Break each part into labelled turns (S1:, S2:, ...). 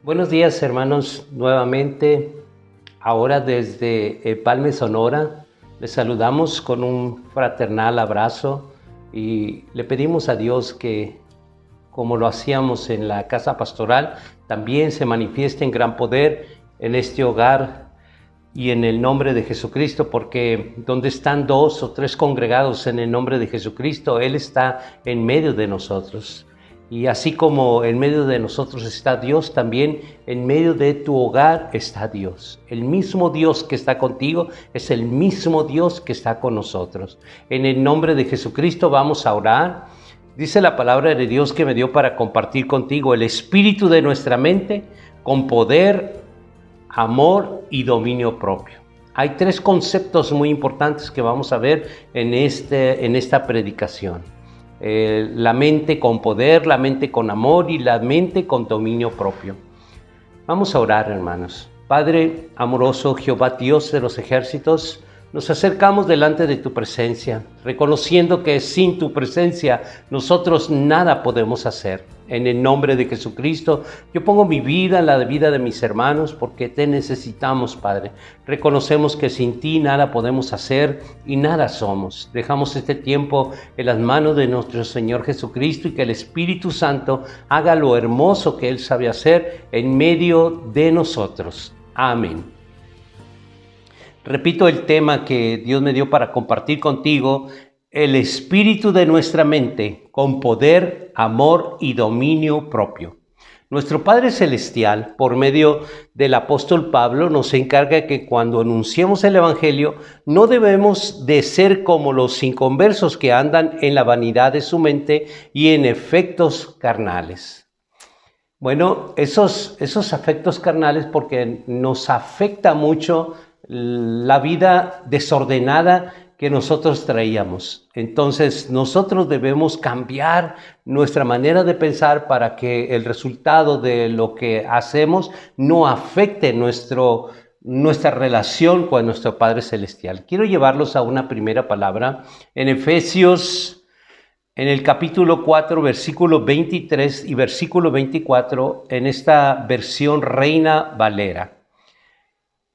S1: Buenos días, hermanos, nuevamente, ahora desde Empalme, Sonora. Les saludamos con un fraternal abrazo y le pedimos a Dios que, como lo hacíamos en la casa pastoral, también se manifieste en gran poder en este hogar y en el nombre de Jesucristo, porque donde están dos o tres congregados en el nombre de Jesucristo, Él está en medio de nosotros. Y así como en medio de nosotros está Dios, también en medio de tu hogar está Dios. El mismo Dios que está contigo es el mismo Dios que está con nosotros. En el nombre de Jesucristo vamos a orar. Dice la palabra de Dios que me dio para compartir contigo el espíritu de nuestra mente con poder, amor y dominio propio. Hay tres conceptos muy importantes que vamos a ver en esta predicación. La mente con poder, la mente con amor y la mente con dominio propio. Vamos a orar, hermanos. Padre amoroso, Jehová Dios de los ejércitos, nos acercamos delante de tu presencia, reconociendo que sin tu presencia nosotros nada podemos hacer. En el nombre de Jesucristo, yo pongo mi vida en la vida de mis hermanos porque te necesitamos, Padre. Reconocemos que sin ti nada podemos hacer y nada somos. Dejamos este tiempo en las manos de nuestro Señor Jesucristo y que el Espíritu Santo haga lo hermoso que Él sabe hacer en medio de nosotros. Amén. Repito el tema que Dios me dio para compartir contigo: el espíritu de nuestra mente con poder, amor y dominio propio. Nuestro Padre Celestial, por medio del apóstol Pablo, nos encarga que cuando anunciemos el Evangelio no debemos de ser como los inconversos que andan en la vanidad de su mente y en efectos carnales. Bueno, esos afectos carnales porque nos afecta mucho la vida desordenada que nosotros traíamos. Entonces nosotros debemos cambiar nuestra manera de pensar para que el resultado de lo que hacemos no afecte nuestra relación con nuestro Padre Celestial. Quiero llevarlos a una primera palabra en Efesios, en el capítulo 4, versículo 23 y versículo 24, en esta versión Reina Valera.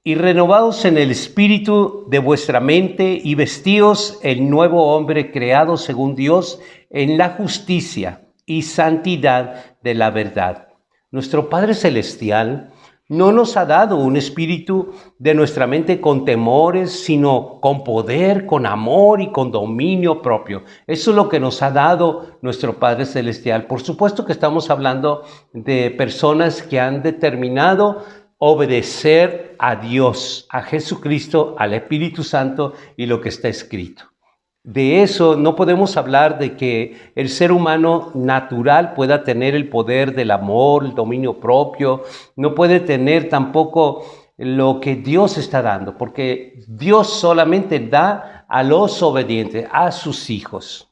S1: Y renovaos en el espíritu de vuestra mente y vestíos el nuevo hombre creado según Dios en la justicia y santidad de la verdad. Nuestro Padre Celestial no nos ha dado un espíritu de nuestra mente con temores, sino con poder, con amor y con dominio propio. Eso es lo que nos ha dado nuestro Padre Celestial. Por supuesto que estamos hablando de personas que han determinado obedecer a Dios, a Jesucristo, al Espíritu Santo y lo que está escrito. De eso no podemos hablar de que el ser humano natural pueda tener el poder del amor, el dominio propio, no puede tener tampoco lo que Dios está dando, porque Dios solamente da a los obedientes, a sus hijos.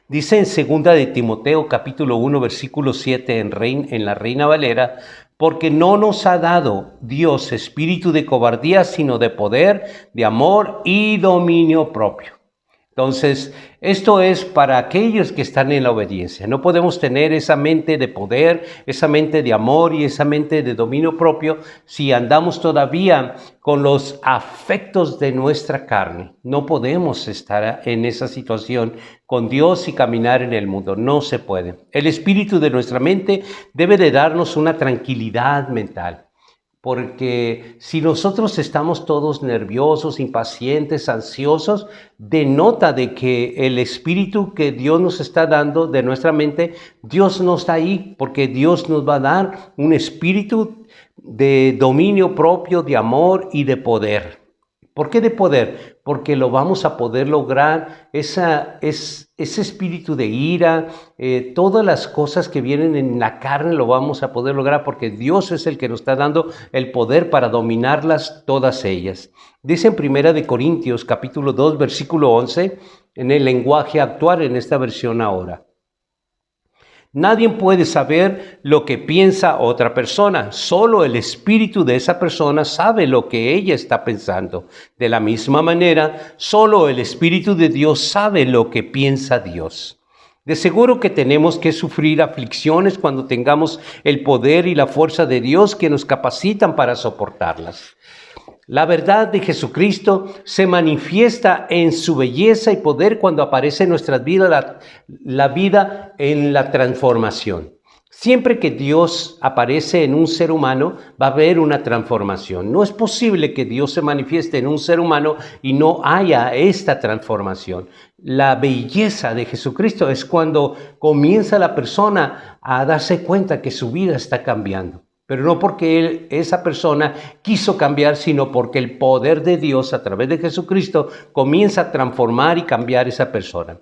S1: Dice en 2 de Timoteo capítulo 1 versículo 7 en la Reina Valera: porque no nos ha dado Dios espíritu de cobardía, sino de poder, de amor y dominio propio. Entonces, esto es para aquellos que están en la obediencia. No podemos tener esa mente de poder, esa mente de amor y esa mente de dominio propio si andamos todavía con los afectos de nuestra carne. No podemos estar en esa situación con Dios y caminar en el mundo. No se puede. El espíritu de nuestra mente debe de darnos una tranquilidad mental. Porque si nosotros estamos todos nerviosos, impacientes, ansiosos, denota de que el espíritu que Dios nos está dando de nuestra mente, Dios no está ahí, porque Dios nos va a dar un espíritu de dominio propio, de amor y de poder. ¿Por qué de poder? Porque lo vamos a poder lograr, ese espíritu de ira, todas las cosas que vienen en la carne lo vamos a poder lograr porque Dios es el que nos está dando el poder para dominarlas todas ellas. Dice en 1 Corintios capítulo 2 versículo 11, en el lenguaje actual en esta versión ahora: nadie puede saber lo que piensa otra persona, solo el espíritu de esa persona sabe lo que ella está pensando. De la misma manera, solo el Espíritu de Dios sabe lo que piensa Dios. De seguro que tenemos que sufrir aflicciones cuando tengamos el poder y la fuerza de Dios que nos capacitan para soportarlas. La verdad de Jesucristo se manifiesta en su belleza y poder cuando aparece en nuestras vidas la vida en la transformación. Siempre que Dios aparece en un ser humano, va a haber una transformación. No es posible que Dios se manifieste en un ser humano y no haya esta transformación. La belleza de Jesucristo es cuando comienza la persona a darse cuenta que su vida está cambiando. Pero no porque esa persona quiso cambiar, sino porque el poder de Dios a través de Jesucristo comienza a transformar y cambiar esa persona.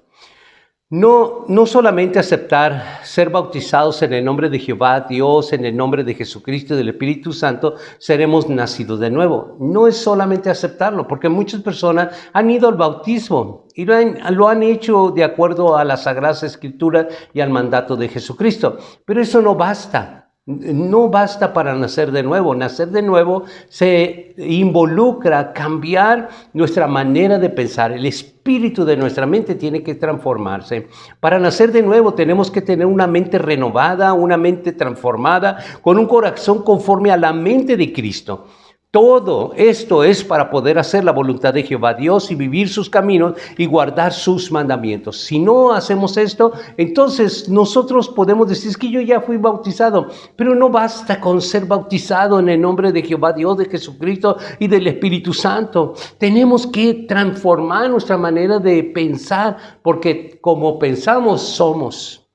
S1: No solamente aceptar ser bautizados en el nombre de Jehová, Dios, en el nombre de Jesucristo y del Espíritu Santo, seremos nacidos de nuevo. No es solamente aceptarlo, porque muchas personas han ido al bautismo y lo han hecho de acuerdo a las Sagradas Escrituras y al mandato de Jesucristo. Pero eso no basta. No basta para nacer de nuevo. Nacer de nuevo se involucra cambiar nuestra manera de pensar. El espíritu de nuestra mente tiene que transformarse. Para nacer de nuevo tenemos que tener una mente renovada, una mente transformada, con un corazón conforme a la mente de Cristo. Todo esto es para poder hacer la voluntad de Jehová Dios y vivir sus caminos y guardar sus mandamientos. Si no hacemos esto, entonces nosotros podemos decir que yo ya fui bautizado, pero no basta con ser bautizado en el nombre de Jehová Dios, de Jesucristo y del Espíritu Santo. Tenemos que transformar nuestra manera de pensar, porque como pensamos somos.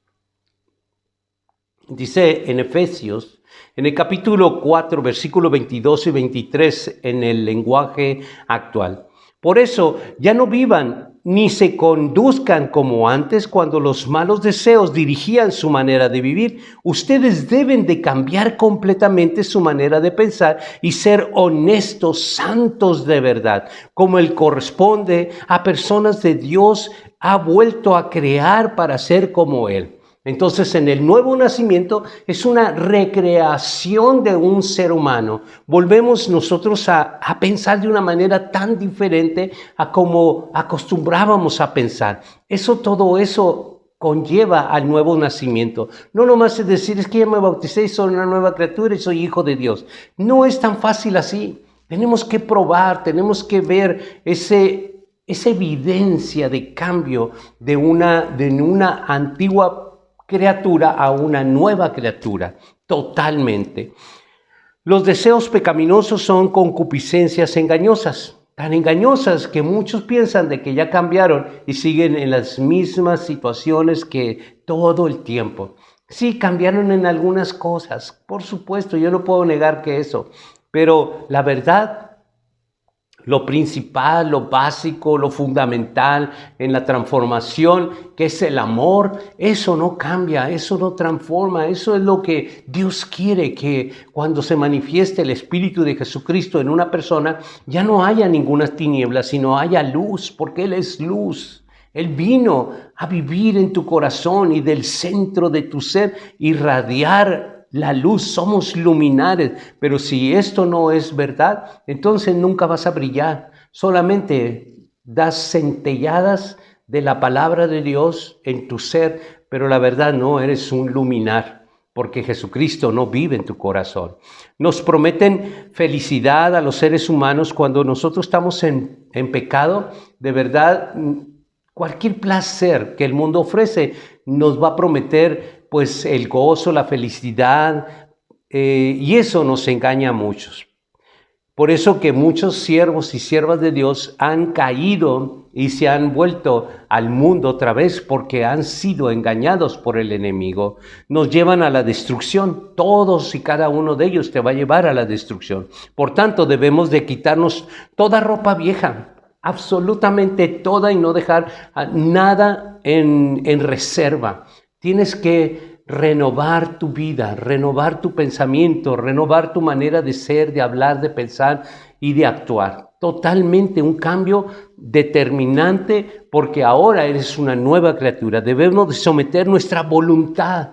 S1: Dice en Efesios, en el capítulo 4, versículos 22 y 23 en el lenguaje actual. Por eso, ya no vivan ni se conduzcan como antes cuando los malos deseos dirigían su manera de vivir. Ustedes deben de cambiar completamente su manera de pensar y ser honestos, santos de verdad, como él corresponde a personas de Dios ha vuelto a crear para ser como él. Entonces, en el nuevo nacimiento es una recreación de un ser humano. Volvemos nosotros a pensar de una manera tan diferente a como acostumbrábamos a pensar. Todo eso conlleva al nuevo nacimiento. No nomás es decir, es que ya me bauticé y soy una nueva criatura y soy hijo de Dios. No es tan fácil así. Tenemos que probar, tenemos que ver esa evidencia de cambio de una antigua criatura a una nueva criatura, totalmente. Los deseos pecaminosos son concupiscencias engañosas, tan engañosas que muchos piensan de que ya cambiaron y siguen en las mismas situaciones que todo el tiempo. Sí, cambiaron en algunas cosas, por supuesto, yo no puedo negar que eso, pero la verdad, lo principal, lo básico, lo fundamental en la transformación, que es el amor, eso no cambia, eso no transforma, eso es lo que Dios quiere, que cuando se manifieste el Espíritu de Jesucristo en una persona, ya no haya ninguna tiniebla, sino haya luz, porque Él es luz. Él vino a vivir en tu corazón y del centro de tu ser, irradiar la luz, somos luminares, pero si esto no es verdad, entonces nunca vas a brillar. Solamente das centelladas de la palabra de Dios en tu ser, pero la verdad no eres un luminar, porque Jesucristo no vive en tu corazón. Nos prometen felicidad a los seres humanos cuando nosotros estamos en pecado. De verdad, cualquier placer que el mundo ofrece nos va a prometer pues el gozo, la felicidad, y eso nos engaña a muchos. Por eso que muchos siervos y siervas de Dios han caído y se han vuelto al mundo otra vez porque han sido engañados por el enemigo. Nos llevan a la destrucción. Todos y cada uno de ellos te va a llevar a la destrucción. Por tanto, debemos de quitarnos toda ropa vieja, absolutamente toda, y no dejar nada en reserva. Tienes que renovar tu vida, renovar tu pensamiento, renovar tu manera de ser, de hablar, de pensar y de actuar. Totalmente un cambio determinante, porque ahora eres una nueva criatura. Debemos de someter nuestra voluntad.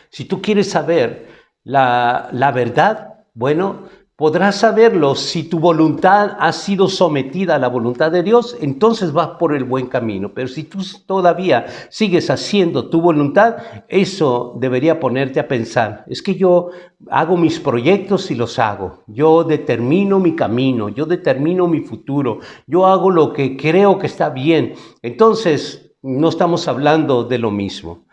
S1: Si tú quieres saber la verdad, bueno, podrás saberlo si tu voluntad ha sido sometida a la voluntad de Dios, entonces vas por el buen camino. Pero si tú todavía sigues haciendo tu voluntad, eso debería ponerte a pensar. Es que yo hago mis proyectos y los hago. Yo determino mi camino, yo determino mi futuro, yo hago lo que creo que está bien. Entonces, no estamos hablando de lo mismo.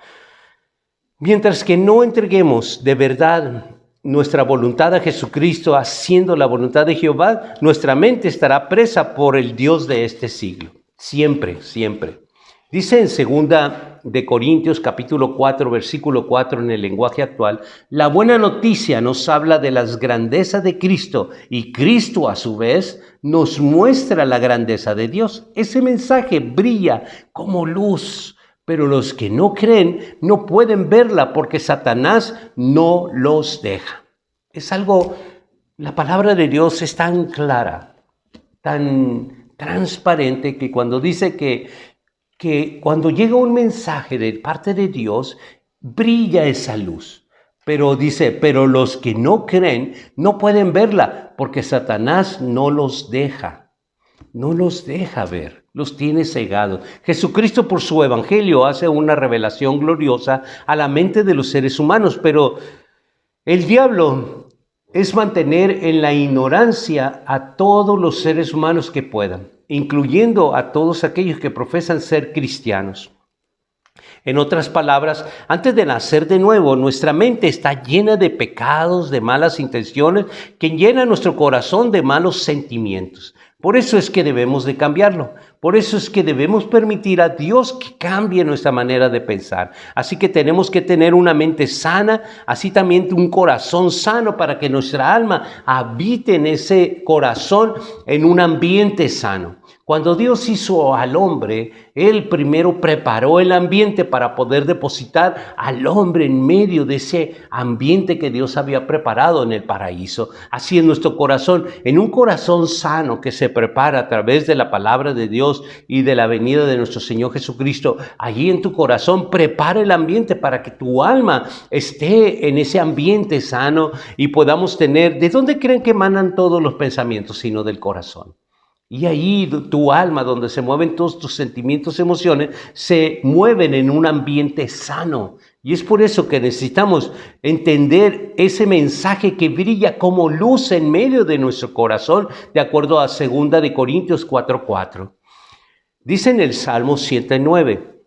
S1: Mientras que no entreguemos de verdad nuestra voluntad a Jesucristo, haciendo la voluntad de Jehová, nuestra mente estará presa por el Dios de este siglo. Siempre, siempre. Dice en 2 Corintios capítulo 4, versículo 4 en el lenguaje actual, la buena noticia nos habla de las grandezas de Cristo y Cristo a su vez nos muestra la grandeza de Dios. Ese mensaje brilla como luz. Pero los que no creen no pueden verla porque Satanás no los deja. Es algo, la palabra de Dios es tan clara, tan transparente que cuando dice que cuando llega un mensaje de parte de Dios, brilla esa luz. Pero dice, pero los que no creen no pueden verla porque Satanás no los deja. No los deja ver, los tiene cegados. Jesucristo por su evangelio hace una revelación gloriosa a la mente de los seres humanos, pero el diablo es mantener en la ignorancia a todos los seres humanos que puedan, incluyendo a todos aquellos que profesan ser cristianos. En otras palabras, antes de nacer de nuevo, nuestra mente está llena de pecados, de malas intenciones, que llenan nuestro corazón de malos sentimientos. Por eso es que debemos de cambiarlo. Por eso es que debemos permitir a Dios que cambie nuestra manera de pensar. Así que tenemos que tener una mente sana, así también un corazón sano para que nuestra alma habite en ese corazón en un ambiente sano. Cuando Dios hizo al hombre, Él primero preparó el ambiente para poder depositar al hombre en medio de ese ambiente que Dios había preparado en el paraíso. Así en nuestro corazón, en un corazón sano que se prepara a través de la palabra de Dios y de la venida de nuestro Señor Jesucristo, allí en tu corazón prepara el ambiente para que tu alma esté en ese ambiente sano y podamos tener, ¿de dónde creen que emanan todos los pensamientos sino del corazón? Y ahí tu alma, donde se mueven todos tus sentimientos, emociones, se mueven en un ambiente sano. Y es por eso que necesitamos entender ese mensaje que brilla como luz en medio de nuestro corazón, de acuerdo a 2 Corintios 4:4. Dice en el Salmo 109,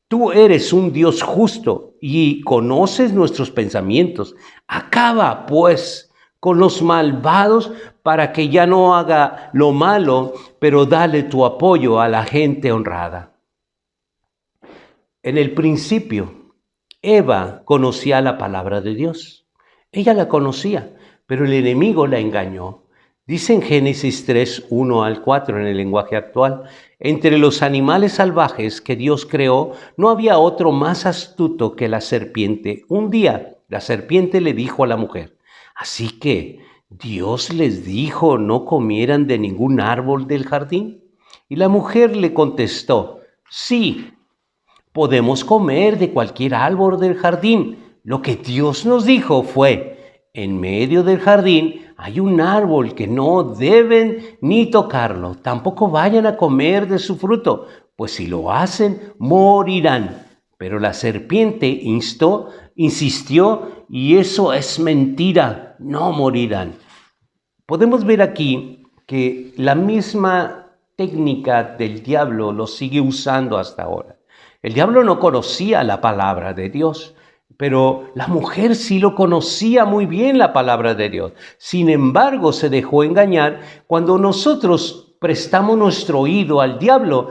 S1: tú eres un Dios justo y conoces nuestros pensamientos. Acaba, pues, con los malvados para que ya no haga lo malo, pero dale tu apoyo a la gente honrada. En el principio, Eva conocía la palabra de Dios. Ella la conocía, pero el enemigo la engañó. Dice en Génesis 3, 1 al 4 en el lenguaje actual, entre los animales salvajes que Dios creó, no había otro más astuto que la serpiente. Un día, la serpiente le dijo a la mujer, así que Dios les dijo no comieran de ningún árbol del jardín. Y la mujer le contestó, sí, podemos comer de cualquier árbol del jardín. Lo que Dios nos dijo fue, en medio del jardín hay un árbol que no deben ni tocarlo. Tampoco vayan a comer de su fruto, pues si lo hacen, morirán. Pero la serpiente insistió, y eso es mentira, no morirán. Podemos ver aquí que la misma técnica del diablo lo sigue usando hasta ahora. El diablo no conocía la palabra de Dios, pero la mujer sí lo conocía muy bien la palabra de Dios. Sin embargo, se dejó engañar. Cuando nosotros prestamos nuestro oído al diablo,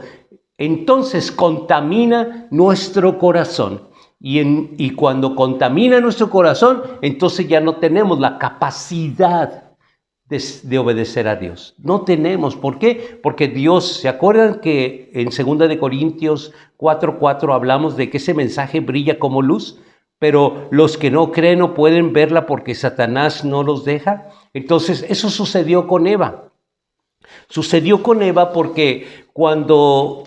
S1: entonces contamina nuestro corazón. Y cuando contamina nuestro corazón, entonces ya no tenemos la capacidad de obedecer a Dios. No tenemos. ¿Por qué? Porque Dios, ¿se acuerdan que en 2 Corintios 4:4 hablamos de que ese mensaje brilla como luz? Pero los que no creen no pueden verla porque Satanás no los deja. Entonces, eso sucedió con Eva. Sucedió con Eva porque cuando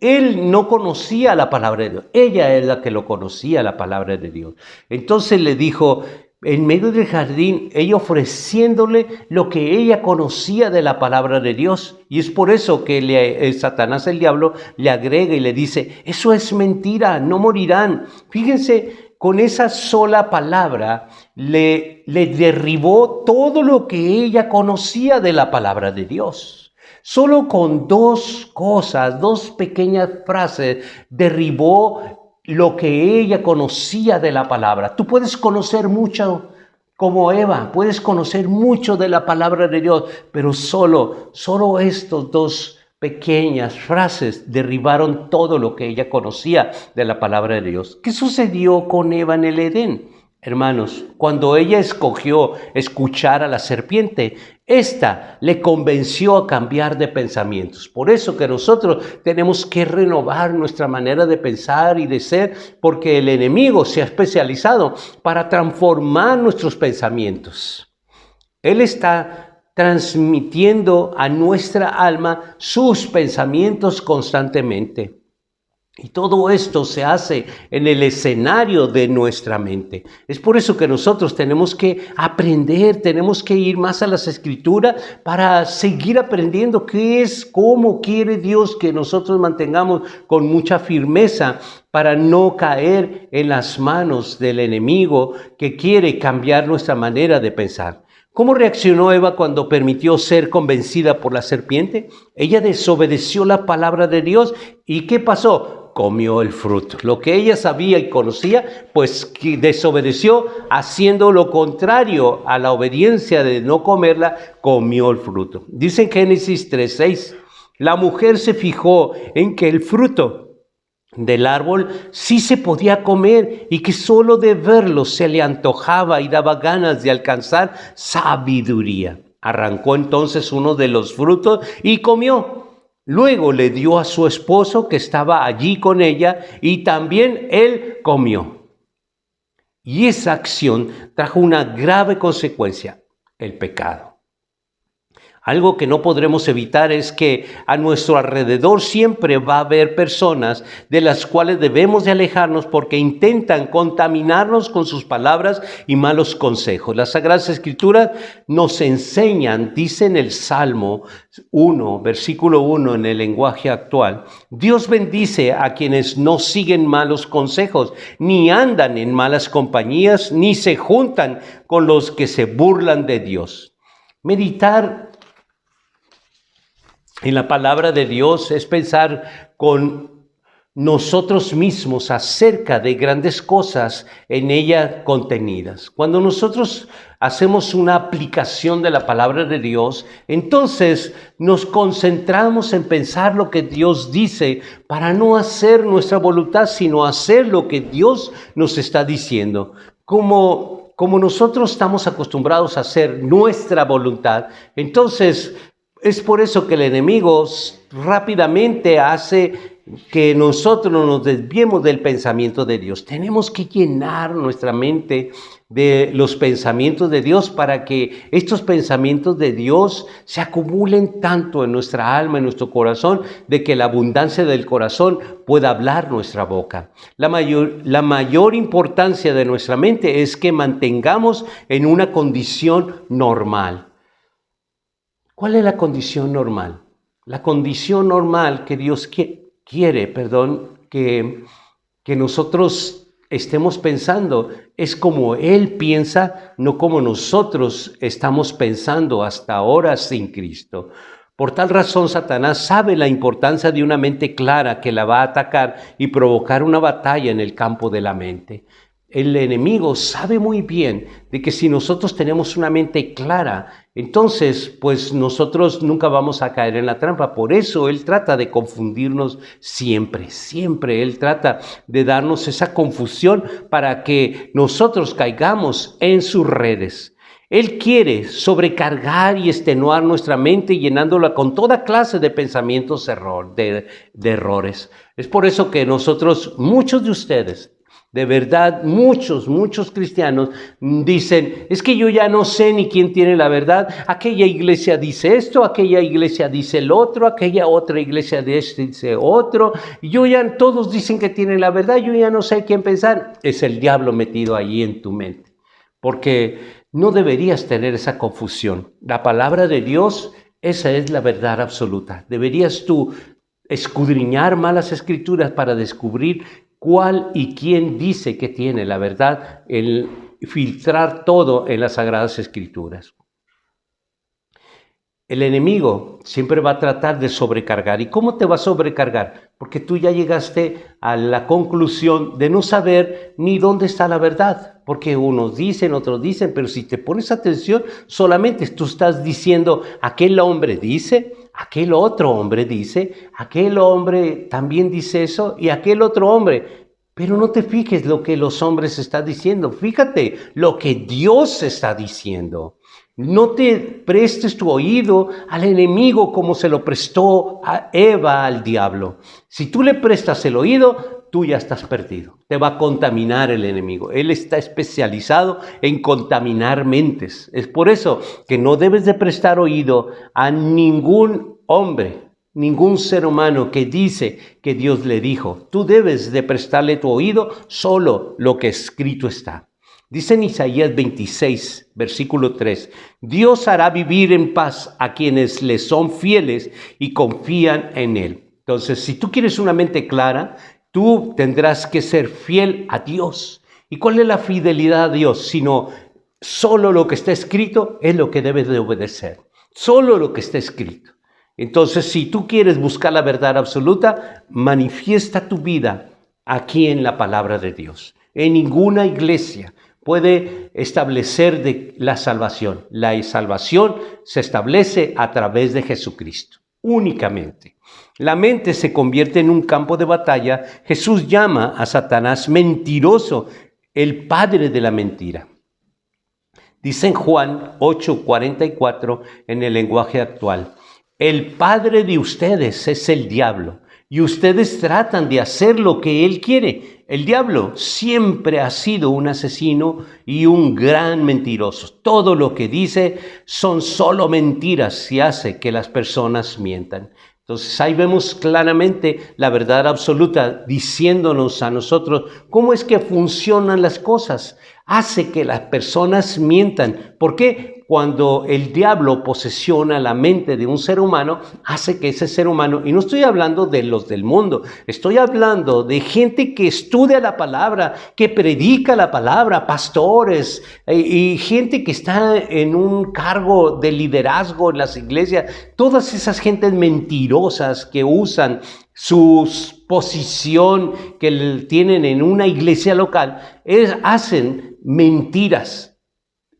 S1: él no conocía la palabra de Dios. Ella es la que lo conocía, la palabra de Dios. Entonces le dijo, en medio del jardín, ella ofreciéndole lo que ella conocía de la palabra de Dios. Y es por eso que Satanás, el diablo, le agrega y le dice, eso es mentira, no morirán. Fíjense, con esa sola palabra le derribó todo lo que ella conocía de la palabra de Dios. Solo con dos cosas, dos pequeñas frases, derribó lo que ella conocía de la palabra. Tú puedes conocer mucho como Eva, puedes conocer mucho de la palabra de Dios, pero solo estos dos pequeñas frases derribaron todo lo que ella conocía de la palabra de Dios. ¿Qué sucedió con Eva en el Edén? Hermanos, cuando ella escogió escuchar a la serpiente, esta le convenció a cambiar de pensamientos. Por eso que nosotros tenemos que renovar nuestra manera de pensar y de ser, porque el enemigo se ha especializado para transformar nuestros pensamientos. Él está transmitiendo a nuestra alma sus pensamientos constantemente. Y todo esto se hace en el escenario de nuestra mente. Es por eso que nosotros tenemos que aprender, tenemos que ir más a las Escrituras para seguir aprendiendo qué es, cómo quiere Dios que nosotros mantengamos con mucha firmeza para no caer en las manos del enemigo que quiere cambiar nuestra manera de pensar. ¿Cómo reaccionó Eva cuando permitió ser convencida por la serpiente? Ella desobedeció la palabra de Dios. ¿Y qué pasó? Comió el fruto. Lo que ella sabía y conocía, pues desobedeció haciendo lo contrario a la obediencia de no comerla, comió el fruto. Dice en Génesis 3:6, la mujer se fijó en que el fruto del árbol sí se podía comer y que solo de verlo se le antojaba y daba ganas de alcanzar sabiduría. Arrancó entonces uno de los frutos y comió. Luego le dio a su esposo que estaba allí con ella y también él comió. Y esa acción trajo una grave consecuencia, el pecado. Algo que no podremos evitar es que a nuestro alrededor siempre va a haber personas de las cuales debemos de alejarnos porque intentan contaminarnos con sus palabras y malos consejos. Las Sagradas Escrituras nos enseñan, dice en el Salmo 1, versículo 1 en el lenguaje actual, Dios bendice a quienes no siguen malos consejos, ni andan en malas compañías, ni se juntan con los que se burlan de Dios. Meditar en la palabra de Dios es pensar con nosotros mismos acerca de grandes cosas en ella contenidas. Cuando nosotros hacemos una aplicación de la palabra de Dios, entonces nos concentramos en pensar lo que Dios dice para no hacer nuestra voluntad, sino hacer lo que Dios nos está diciendo. Como nosotros estamos acostumbrados a hacer nuestra voluntad, entonces es por eso que el enemigo rápidamente hace que nosotros nos desviemos del pensamiento de Dios. Tenemos que llenar nuestra mente de los pensamientos de Dios para que estos pensamientos de Dios se acumulen tanto en nuestra alma, en nuestro corazón, de que la abundancia del corazón pueda hablar nuestra boca. La mayor importancia de nuestra mente es que mantengamos en una condición normal. ¿Cuál es la condición normal? La condición normal que Dios quiere, que nosotros estemos pensando es como Él piensa, no como nosotros estamos pensando hasta ahora sin Cristo. Por tal razón, Satanás sabe la importancia de una mente clara que la va a atacar y provocar una batalla en el campo de la mente. El enemigo sabe muy bien de que si nosotros tenemos una mente clara, entonces pues nosotros nunca vamos a caer en la trampa. Por eso él trata de confundirnos siempre. Él trata de darnos esa confusión para que nosotros caigamos en sus redes. Él quiere sobrecargar y extenuar nuestra mente llenándola con toda clase de pensamientos de errores. Es por eso que nosotros, muchos de ustedes, de verdad, muchos cristianos dicen, es que yo ya no sé ni quién tiene la verdad. Aquella iglesia dice esto, aquella iglesia dice el otro, aquella otra iglesia dice otro. Todos dicen que tienen la verdad, yo ya no sé quién pensar. Es el diablo metido ahí en tu mente. porque no deberías tener esa confusión. La palabra de Dios, esa es la verdad absoluta. Deberías tú escudriñar más las Escrituras para descubrir cuál y quién dice que tiene la verdad, el filtrar todo en las Sagradas Escrituras. El enemigo siempre va a tratar de sobrecargar. ¿Y cómo te va a sobrecargar? Porque tú ya llegaste a la conclusión de no saber ni dónde está la verdad. Porque unos dicen, otros dicen, pero si te pones atención, solamente tú estás diciendo, aquel hombre dice, aquel otro hombre dice, aquel hombre también dice eso y aquel otro hombre. Pero no te fijes lo que los hombres están diciendo. Fíjate lo que Dios está diciendo. No te prestes tu oído al enemigo como se lo prestó a Eva al diablo. Si tú le prestas el oído, tú ya estás perdido. Te va a contaminar el enemigo. Él está especializado en contaminar mentes. Es por eso que no debes de prestar oído a ningún hombre, ningún ser humano que dice que Dios le dijo. Tú debes de prestarle tu oído solo lo que escrito está. Dice en Isaías 26, versículo 3, Dios hará vivir en paz a quienes le son fieles y confían en Él. Entonces, si tú quieres una mente clara, tú tendrás que ser fiel a Dios. ¿Y cuál es la fidelidad a Dios? Sino solo lo que está escrito es lo que debes de obedecer. Solo lo que está escrito. Entonces, si tú quieres buscar la verdad absoluta, manifiesta tu vida aquí en la palabra de Dios. En ninguna iglesia puede establecer de la salvación. La salvación se establece a través de Jesucristo, únicamente. La mente se convierte en un campo de batalla. Jesús llama a Satanás mentiroso, el padre de la mentira. Dice en Juan 8:44 en el lenguaje actual, el padre de ustedes es el diablo y ustedes tratan de hacer lo que él quiere. El diablo siempre ha sido un asesino y un gran mentiroso. Todo lo que dice son solo mentiras y hace que las personas mientan. Entonces ahí vemos claramente la verdad absoluta diciéndonos a nosotros cómo es que funcionan las cosas. Hace que las personas mientan. ¿Por qué? Cuando el diablo posesiona la mente de un ser humano, hace que ese ser humano, y no estoy hablando de los del mundo, estoy hablando de gente que estudia la palabra, que predica la palabra, pastores y gente que está en un cargo de liderazgo en las iglesias, todas esas gentes mentirosas que usan su posición que tienen en una iglesia local, hacen mentiras.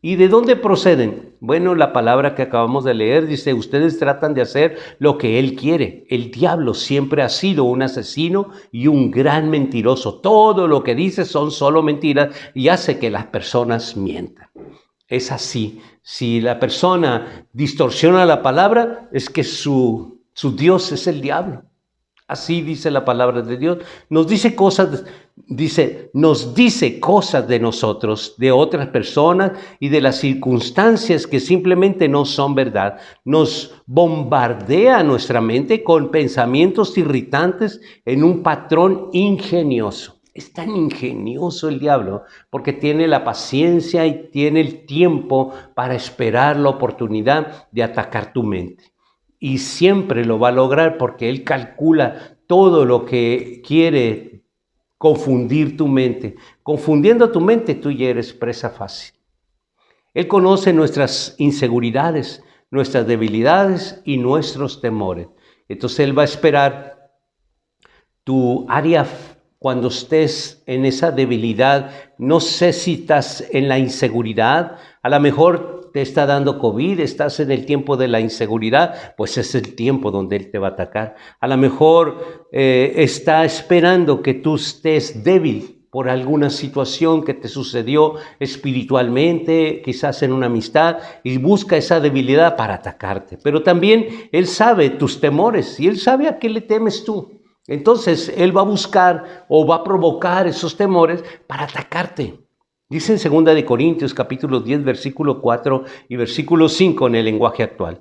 S1: ¿Y de dónde proceden? Bueno, la palabra que acabamos de leer dice, ustedes tratan de hacer lo que él quiere. El diablo siempre ha sido un asesino y un gran mentiroso. Todo lo que dice son solo mentiras y hace que las personas mientan. Es así. Si la persona distorsiona la palabra, es que su Dios es el diablo. Así dice la palabra de Dios. Nos dice cosas de nosotros, de otras personas y de las circunstancias que simplemente no son verdad. Nos bombardea nuestra mente con pensamientos irritantes en un patrón ingenioso. Es tan ingenioso el diablo porque tiene la paciencia y tiene el tiempo para esperar la oportunidad de atacar tu mente. Y siempre lo va a lograr porque él calcula todo lo que quiere confundir tu mente. Confundiendo tu mente, tú ya eres presa fácil. Él conoce nuestras inseguridades, nuestras debilidades y nuestros temores. Entonces él va a esperar tu área cuando estés en esa debilidad. No sé si estás en la inseguridad, a lo mejor te está dando COVID, estás en el tiempo de la inseguridad, pues es el tiempo donde él te va a atacar. A lo mejor está esperando que tú estés débil por alguna situación que te sucedió espiritualmente, quizás en una amistad, y busca esa debilidad para atacarte. Pero también él sabe tus temores y él sabe a qué le temes tú. Entonces él va a buscar o va a provocar esos temores para atacarte. Dice en 2 Corintios capítulo 10, versículo 4 y versículo 5 en el lenguaje actual.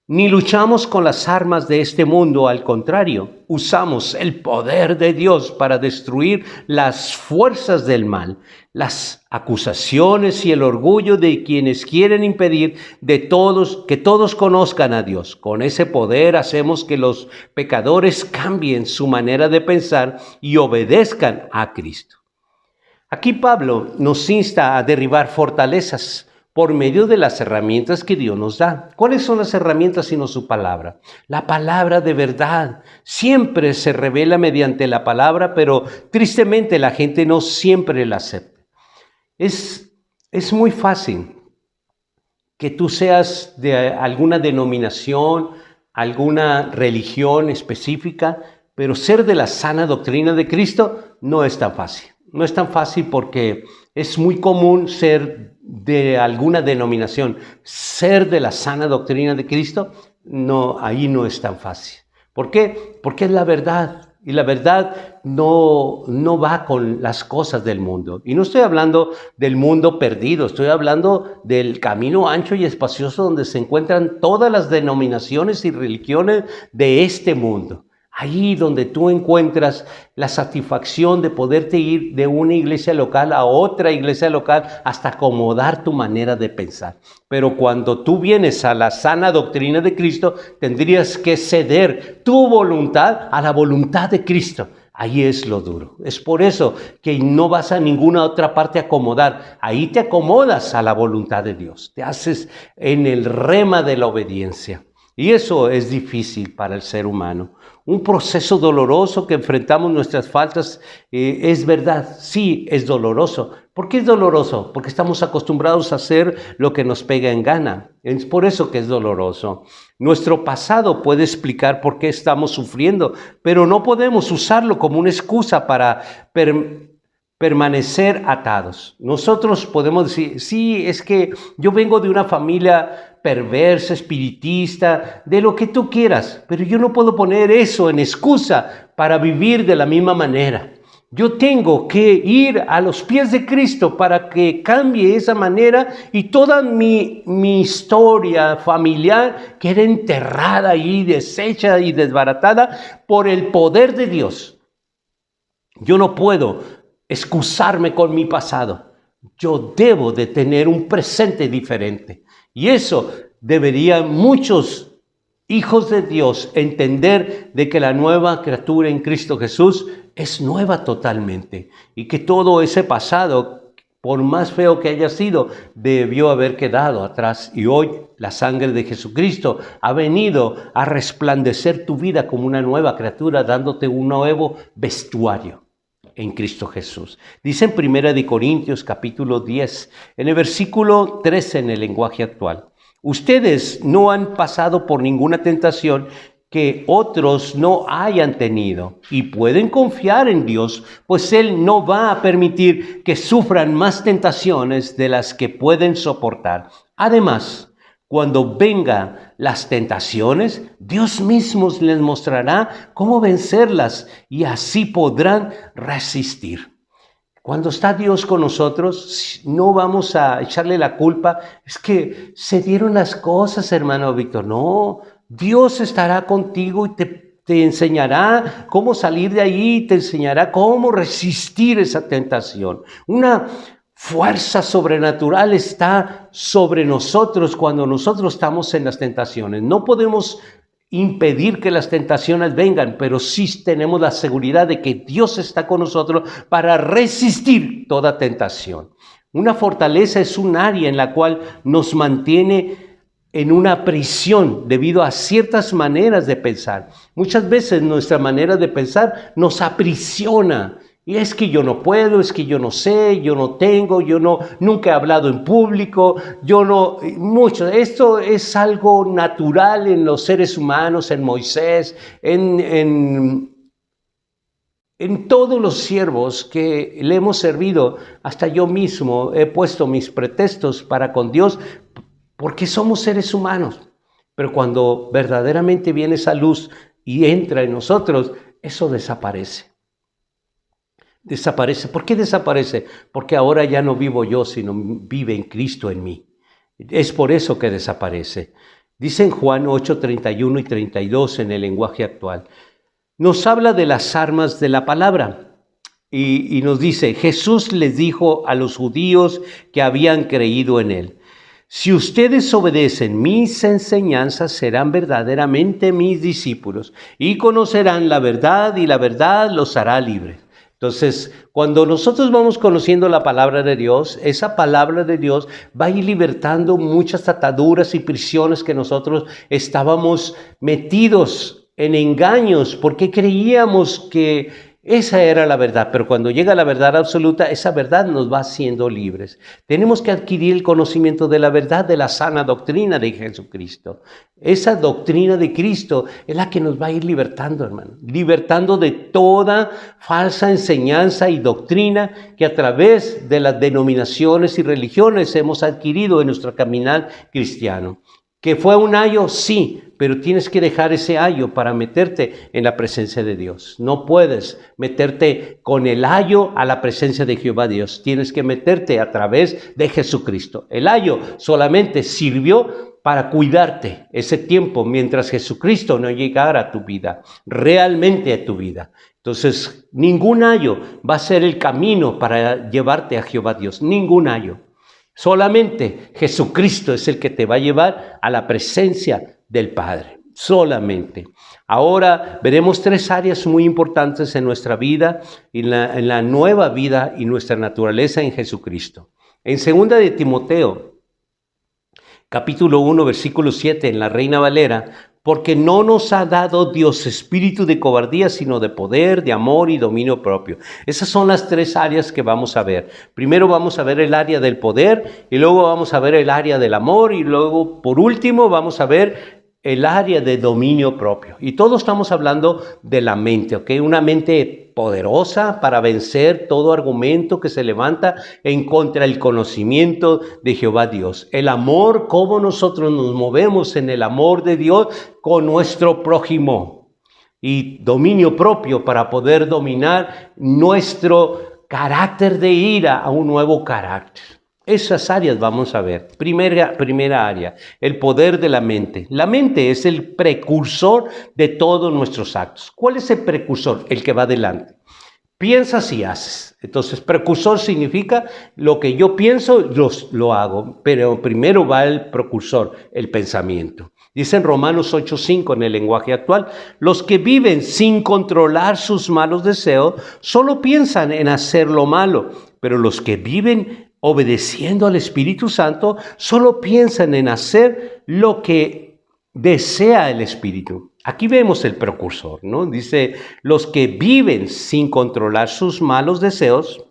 S1: Ni luchamos con las armas de este mundo, al contrario, usamos el poder de Dios para destruir las fuerzas del mal, las acusaciones y el orgullo de quienes quieren impedir que todos conozcan a Dios. Con ese poder hacemos que los pecadores cambien su manera de pensar y obedezcan a Cristo. Aquí Pablo nos insta a derribar fortalezas por medio de las herramientas que Dios nos da. ¿Cuáles son las herramientas sino su palabra? La palabra de verdad siempre se revela mediante la palabra, pero tristemente la gente no siempre la acepta. Es muy fácil que tú seas de alguna denominación, alguna religión específica, pero ser de la sana doctrina de Cristo no es tan fácil. No es tan fácil porque es muy común ser de alguna denominación. Ser de la sana doctrina de Cristo, no, ahí no es tan fácil. ¿Por qué? Porque es la verdad. Y la verdad no va con las cosas del mundo. Y no estoy hablando del mundo perdido, estoy hablando del camino ancho y espacioso donde se encuentran todas las denominaciones y religiones de este mundo. Ahí donde tú encuentras la satisfacción de poderte ir de una iglesia local a otra iglesia local hasta acomodar tu manera de pensar. Pero cuando tú vienes a la sana doctrina de Cristo, tendrías que ceder tu voluntad a la voluntad de Cristo. Ahí es lo duro. Es por eso que no vas a ninguna otra parte a acomodar. Ahí te acomodas a la voluntad de Dios. Te haces en el rema de la obediencia. Y eso es difícil para el ser humano. Un proceso doloroso que enfrentamos nuestras faltas, es verdad, sí, es doloroso. ¿Por qué es doloroso? Porque estamos acostumbrados a hacer lo que nos pega en gana. Es por eso que es doloroso. Nuestro pasado puede explicar por qué estamos sufriendo, pero no podemos usarlo como una excusa para permanecer atados. Nosotros podemos decir, sí, es que yo vengo de una familia perversa, espiritista, de lo que tú quieras, pero yo no puedo poner eso en excusa para vivir de la misma manera. Yo tengo que ir a los pies de Cristo para que cambie esa manera y toda mi historia familiar quede enterrada y deshecha y desbaratada por el poder de Dios. Yo no puedo excusarme con mi pasado. Yo debo de tener un presente diferente. Y eso deberían muchos hijos de Dios entender, de que la nueva criatura en Cristo Jesús es nueva totalmente. Y que todo ese pasado, por más feo que haya sido, debió haber quedado atrás. Y hoy la sangre de Jesucristo ha venido a resplandecer tu vida como una nueva criatura, dándote un nuevo vestuario en Cristo Jesús. Dice en 1 Corintios capítulo 10, en el versículo 13 en el lenguaje actual: ustedes no han pasado por ninguna tentación que otros no hayan tenido y pueden confiar en Dios, pues Él no va a permitir que sufran más tentaciones de las que pueden soportar. Además, cuando vengan las tentaciones, Dios mismo les mostrará cómo vencerlas y así podrán resistir. Cuando está Dios con nosotros, no vamos a echarle la culpa. Es que se dieron las cosas, hermano Víctor. No, Dios estará contigo y te enseñará cómo salir de ahí, te enseñará cómo resistir esa tentación. Una fuerza sobrenatural está sobre nosotros cuando nosotros estamos en las tentaciones. No podemos impedir que las tentaciones vengan, pero sí tenemos la seguridad de que Dios está con nosotros para resistir toda tentación. Una fortaleza es un área en la cual nos mantiene en una prisión debido a ciertas maneras de pensar. Muchas veces nuestra manera de pensar nos aprisiona. Y es que yo no puedo, es que yo no sé, yo no tengo, nunca he hablado en público, mucho. Esto es algo natural en los seres humanos, en Moisés, en todos los siervos que le hemos servido. Hasta yo mismo he puesto mis pretextos para con Dios, porque somos seres humanos. Pero cuando verdaderamente viene esa luz y entra en nosotros, eso desaparece. Desaparece. ¿Por qué desaparece? Porque ahora ya no vivo yo, sino vive en Cristo en mí. Es por eso que desaparece. Dice en Juan 8, 31 y 32 en el lenguaje actual. Nos habla de las armas de la palabra y nos dice, Jesús les dijo a los judíos que habían creído en él, si ustedes obedecen mis enseñanzas, serán verdaderamente mis discípulos y conocerán la verdad y la verdad los hará libres. Entonces, cuando nosotros vamos conociendo la palabra de Dios, esa palabra de Dios va a ir libertando muchas ataduras y prisiones que nosotros estábamos metidos en engaños porque creíamos que esa era la verdad, pero cuando llega la verdad absoluta, esa verdad nos va haciendo libres. Tenemos que adquirir el conocimiento de la verdad, de la sana doctrina de Jesucristo. Esa doctrina de Cristo es la que nos va a ir libertando, hermano. Libertando de toda falsa enseñanza y doctrina que a través de las denominaciones y religiones hemos adquirido en nuestro caminar cristiano. ¿Que fue un ayo? Sí, pero tienes que dejar ese ayo para meterte en la presencia de Dios. No puedes meterte con el ayo a la presencia de Jehová Dios. Tienes que meterte a través de Jesucristo. El ayo solamente sirvió para cuidarte ese tiempo mientras Jesucristo no llegara a tu vida, realmente a tu vida. Entonces, ningún ayo va a ser el camino para llevarte a Jehová Dios. Ningún ayo. Solamente Jesucristo es el que te va a llevar a la presencia del Padre. Solamente. Ahora veremos 3 áreas muy importantes en nuestra vida, en la nueva vida y nuestra naturaleza en Jesucristo. En 2 de Timoteo, capítulo 1, versículo 7, en la Reina Valera, porque no nos ha dado Dios espíritu de cobardía, sino de poder, de amor y dominio propio. Esas son las 3 áreas que vamos a ver. Primero vamos a ver el área del poder, y luego vamos a ver el área del amor, y luego, por último, vamos a ver el área de dominio propio. Y todos estamos hablando de la mente, ¿ok? Una mente poderosa para vencer todo argumento que se levanta en contra del conocimiento de Jehová Dios. El amor, cómo nosotros nos movemos en el amor de Dios con nuestro prójimo. Y dominio propio para poder dominar nuestro carácter de ira a un nuevo carácter. Esas áreas vamos a ver. Primera área, el poder de la mente. La mente es el precursor de todos nuestros actos. ¿Cuál es el precursor? El que va adelante. Piensas y haces. Entonces, precursor significa lo que yo pienso, lo hago. Pero primero va el precursor, el pensamiento. Dice en Romanos 8:5 en el lenguaje actual, los que viven sin controlar sus malos deseos solo piensan en hacer lo malo, pero los que viven obedeciendo al Espíritu Santo, solo piensan en hacer lo que desea el Espíritu. Aquí vemos el precursor, ¿no? Dice, los que viven sin controlar sus malos deseos,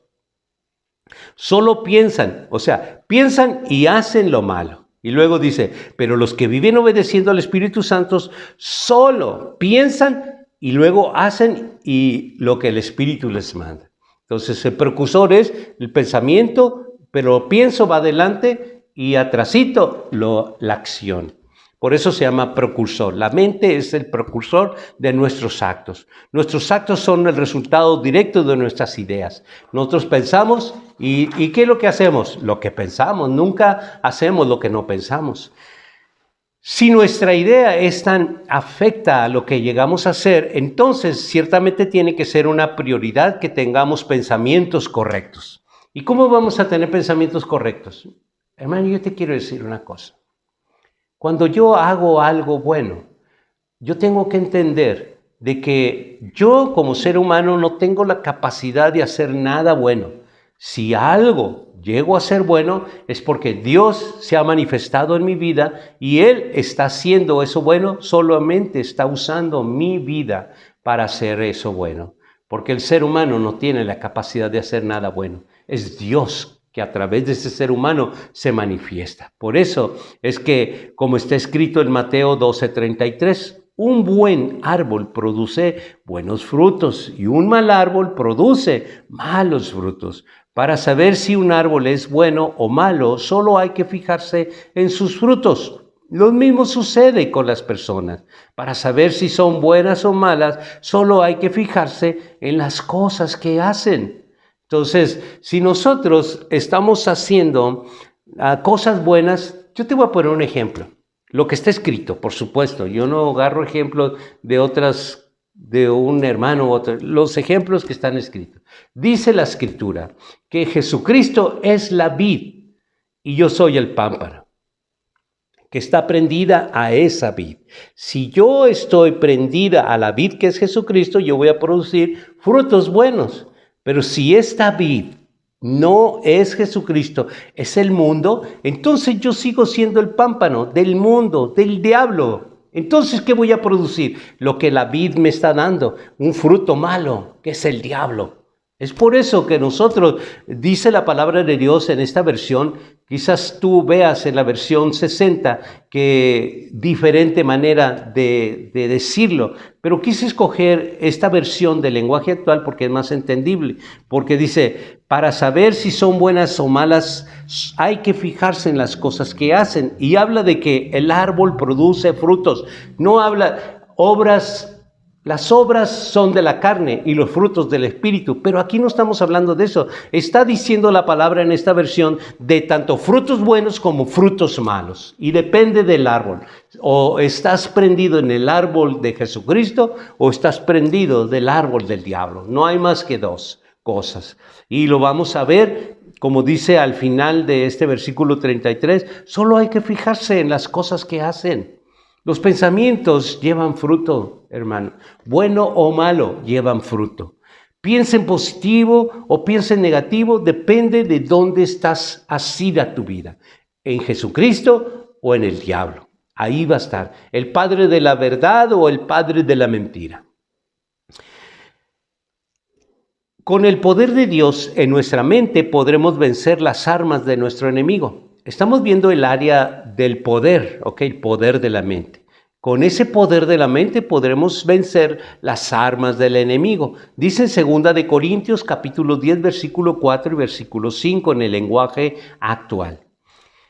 S1: solo piensan, o sea, piensan y hacen lo malo. Y luego dice, pero los que viven obedeciendo al Espíritu Santo, solo piensan y luego hacen y lo que el Espíritu les manda. Entonces, el precursor es el pensamiento, pero pienso va adelante y atrasito la acción. Por eso se llama precursor. La mente es el precursor de nuestros actos. Nuestros actos son el resultado directo de nuestras ideas. Nosotros pensamos y ¿qué es lo que hacemos? Lo que pensamos. Nunca hacemos lo que no pensamos. Si nuestra idea es tan afecta a lo que llegamos a hacer, entonces ciertamente tiene que ser una prioridad que tengamos pensamientos correctos. ¿Y cómo vamos a tener pensamientos correctos? Hermano, yo te quiero decir una cosa. Cuando yo hago algo bueno, yo tengo que entender de que yo como ser humano no tengo la capacidad de hacer nada bueno. Si algo llego a ser bueno es porque Dios se ha manifestado en mi vida y Él está haciendo eso bueno, solamente está usando mi vida para hacer eso bueno. Porque el ser humano no tiene la capacidad de hacer nada bueno. Es Dios que a través de ese ser humano se manifiesta. Por eso es que, como está escrito en Mateo 12:33, un buen árbol produce buenos frutos y un mal árbol produce malos frutos. Para saber si un árbol es bueno o malo, solo hay que fijarse en sus frutos. Lo mismo sucede con las personas. Para saber si son buenas o malas, solo hay que fijarse en las cosas que hacen. Entonces, si nosotros estamos haciendo cosas buenas, yo te voy a poner un ejemplo. Lo que está escrito, por supuesto. Yo no agarro ejemplos de otras, de un hermano u otro. Los ejemplos que están escritos. Dice la Escritura que Jesucristo es la vid y yo soy el pámpano, que está prendida a esa vid. Si yo estoy prendida a la vid que es Jesucristo, yo voy a producir frutos buenos. Pero si esta vid no es Jesucristo, es el mundo, entonces yo sigo siendo el pámpano del mundo, del diablo. Entonces, ¿qué voy a producir? Lo que la vid me está dando, un fruto malo, que es el diablo. Es por eso que nosotros, dice la palabra de Dios en esta versión, quizás tú veas en la versión 60 que diferente manera de decirlo, pero quise escoger esta versión del lenguaje actual porque es más entendible, porque dice, para saber si son buenas o malas, hay que fijarse en las cosas que hacen, y habla de que el árbol produce frutos, no habla obras. Las obras son de la carne y los frutos del Espíritu, pero aquí no estamos hablando de eso. Está diciendo la palabra en esta versión de tanto frutos buenos como frutos malos. Y depende del árbol. O estás prendido en el árbol de Jesucristo o estás prendido del árbol del diablo. No hay más que dos cosas. Y lo vamos a ver, como dice al final de este versículo 33, solo hay que fijarse en las cosas que hacen. Los pensamientos llevan fruto, hermano. Bueno o malo, llevan fruto. Piensa en positivo o piensa en negativo, depende de dónde estás asida tu vida. En Jesucristo o en el diablo. Ahí va a estar. El padre de la verdad o el padre de la mentira. Con el poder de Dios en nuestra mente podremos vencer las armas de nuestro enemigo. Estamos viendo el área del poder, ¿ok? El poder de la mente. Con ese poder de la mente podremos vencer las armas del enemigo. Dice en 2 de Corintios capítulo 10, versículo 4 y versículo 5 en el lenguaje actual.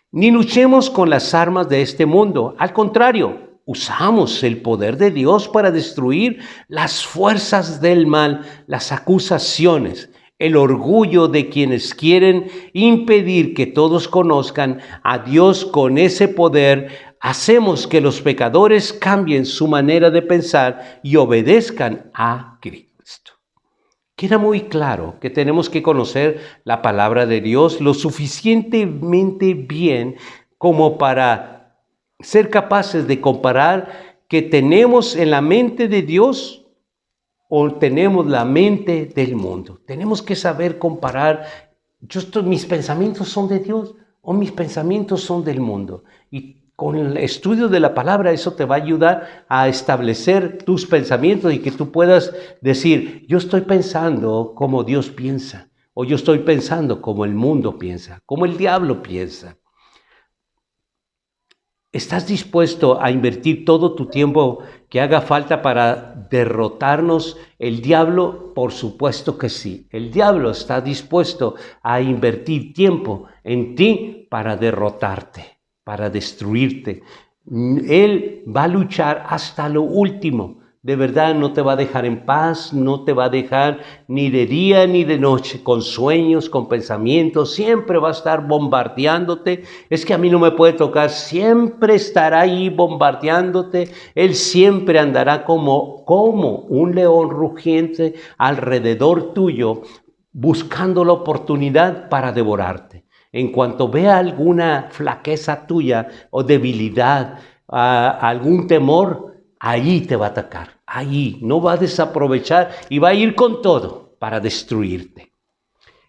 S1: Ni luchemos con las armas de este mundo. Al contrario, usamos el poder de Dios para destruir las fuerzas del mal, las acusaciones, el orgullo de quienes quieren impedir que todos conozcan a Dios. Con ese poder hacemos que los pecadores cambien su manera de pensar y obedezcan a Cristo. Queda muy claro que tenemos que conocer la palabra de Dios lo suficientemente bien como para ser capaces de comparar que tenemos en la mente de Dios o tenemos la mente del mundo. Tenemos que saber comparar, mis pensamientos son de Dios o mis pensamientos son del mundo. Y con el estudio de la palabra eso te va a ayudar a establecer tus pensamientos y que tú puedas decir, yo estoy pensando como Dios piensa, o yo estoy pensando como el mundo piensa, como el diablo piensa. ¿Estás dispuesto a invertir todo tu tiempo que haga falta para derrotarnos el diablo? Por supuesto que sí. El diablo está dispuesto a invertir tiempo en ti para derrotarte, para destruirte. Él va a luchar hasta lo último. De verdad no te va a dejar en paz, no te va a dejar ni de día ni de noche, con sueños, con pensamientos, siempre va a estar bombardeándote. Es que a mí no me puede tocar, siempre estará ahí bombardeándote. Él siempre andará como un león rugiente alrededor tuyo, buscando la oportunidad para devorarte. En cuanto vea alguna flaqueza tuya o debilidad, algún temor, allí te va a atacar, allí no va a desaprovechar y va a ir con todo para destruirte.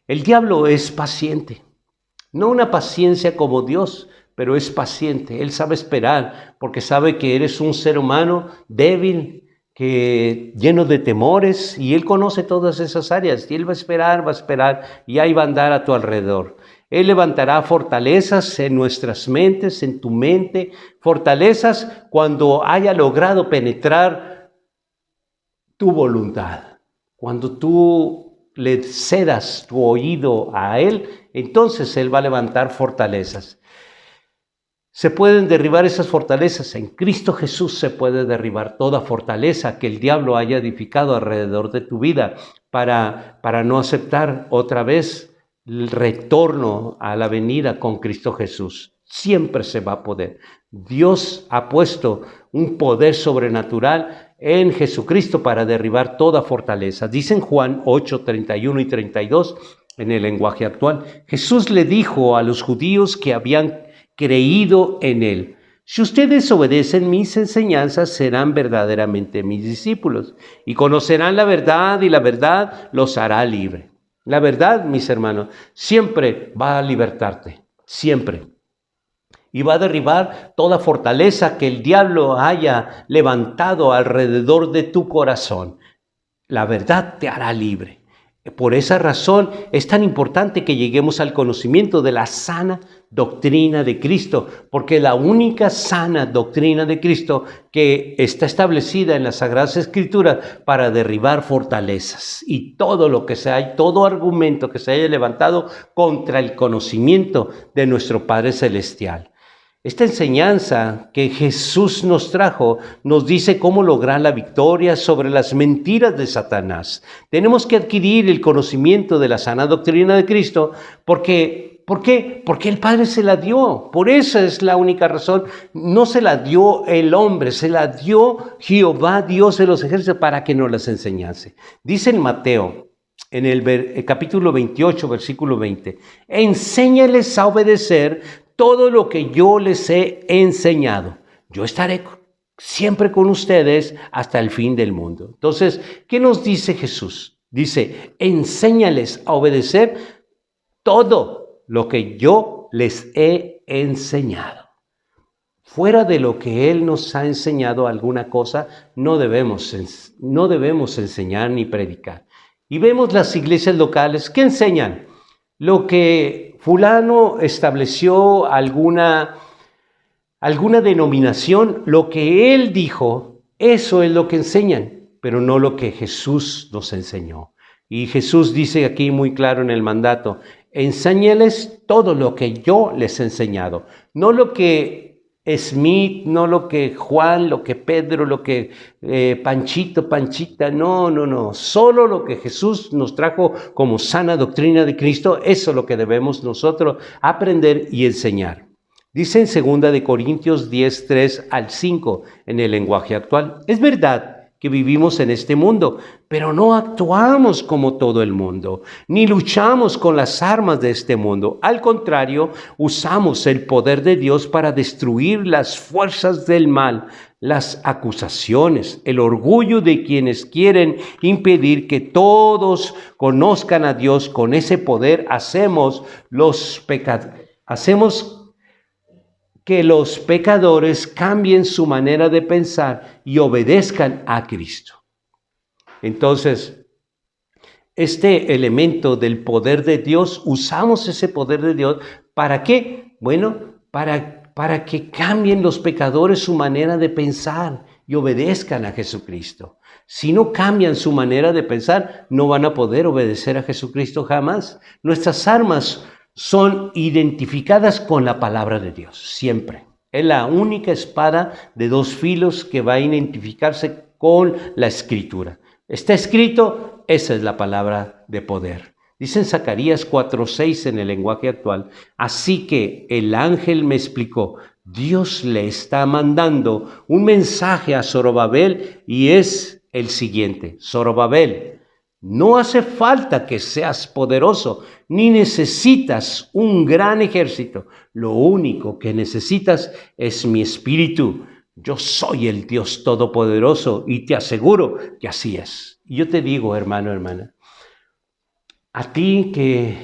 S1: El diablo es paciente, no una paciencia como Dios, pero es paciente. Él sabe esperar porque sabe que eres un ser humano débil, lleno de temores, y Él conoce todas esas áreas y Él va a esperar y ahí va a andar a tu alrededor. Él levantará fortalezas en nuestras mentes, en tu mente, fortalezas cuando haya logrado penetrar tu voluntad. Cuando tú le cedas tu oído a Él, entonces Él va a levantar fortalezas. Se pueden derribar esas fortalezas. En Cristo Jesús se puede derribar toda fortaleza que el diablo haya edificado alrededor de tu vida para no aceptar otra vez el retorno a la venida con Cristo Jesús. siempre se va a poder. Dios ha puesto un poder sobrenatural en Jesucristo para derribar toda fortaleza. Dice en Juan 8, 31 y 32, en el lenguaje actual, Jesús le dijo a los judíos que habían creído en él: si ustedes obedecen mis enseñanzas, serán verdaderamente mis discípulos y conocerán la verdad, y la verdad los hará libre. La verdad, mis hermanos, siempre va a libertarte, siempre. Y va a derribar toda fortaleza que el diablo haya levantado alrededor de tu corazón. La verdad te hará libre. Por esa razón es tan importante que lleguemos al conocimiento de la sana doctrina de Cristo, porque la única sana doctrina de Cristo que está establecida en las Sagradas Escrituras para derribar fortalezas y todo lo que sea, todo argumento que se haya levantado contra el conocimiento de nuestro Padre Celestial. Esta enseñanza que Jesús nos trajo nos dice cómo lograr la victoria sobre las mentiras de Satanás. Tenemos que adquirir el conocimiento de la sana doctrina de Cristo porque, ¿por qué? Porque el Padre se la dio. Por esa es la única razón. No se la dio el hombre, se la dio Jehová, Dios de los ejércitos, para que nos las enseñase. Dice en Mateo, en el capítulo 28, versículo 20, enséñales a obedecer todo lo que yo les he enseñado. Yo estaré siempre con ustedes hasta el fin del mundo. Entonces, ¿qué nos dice Jesús? Dice, enséñales a obedecer todo lo que yo les he enseñado. Fuera de lo que Él nos ha enseñado alguna cosa, no debemos enseñar ni predicar. Y vemos las iglesias locales que enseñan lo que fulano estableció alguna denominación, lo que él dijo, eso es lo que enseñan, pero no lo que Jesús nos enseñó. Y Jesús dice aquí muy claro en el mandato, enséñales todo lo que yo les he enseñado, no lo que Smith, no lo que Juan, lo que Pedro, lo que Panchito, Panchita, no, solo lo que Jesús nos trajo como sana doctrina de Cristo, eso es lo que debemos nosotros aprender y enseñar. Dice en 2 Corintios 10, 3 al 5 en el lenguaje actual, es verdad que vivimos en este mundo, pero no actuamos como todo el mundo, ni luchamos con las armas de este mundo. Al contrario, usamos el poder de Dios para destruir las fuerzas del mal, las acusaciones, el orgullo de quienes quieren impedir que todos conozcan a Dios. Con ese poder hacemos que los pecadores cambien su manera de pensar y obedezcan a Cristo. Entonces, este elemento del poder de Dios, usamos ese poder de Dios, ¿para qué? Bueno, para que cambien los pecadores su manera de pensar y obedezcan a Jesucristo. Si no cambian su manera de pensar, no van a poder obedecer a Jesucristo jamás. Nuestras armas son identificadas con la palabra de Dios, siempre. Es la única espada de dos filos que va a identificarse con la Escritura. Está escrito, esa es la palabra de poder. Dice en Zacarías 4:6 en el lenguaje actual, así que el ángel me explicó, Dios le está mandando un mensaje a Zorobabel y es el siguiente, Zorobabel, no hace falta que seas poderoso, ni necesitas un gran ejército. Lo único que necesitas es mi espíritu. Yo soy el Dios Todopoderoso y te aseguro que así es. Y yo te digo, hermano, hermana, a ti que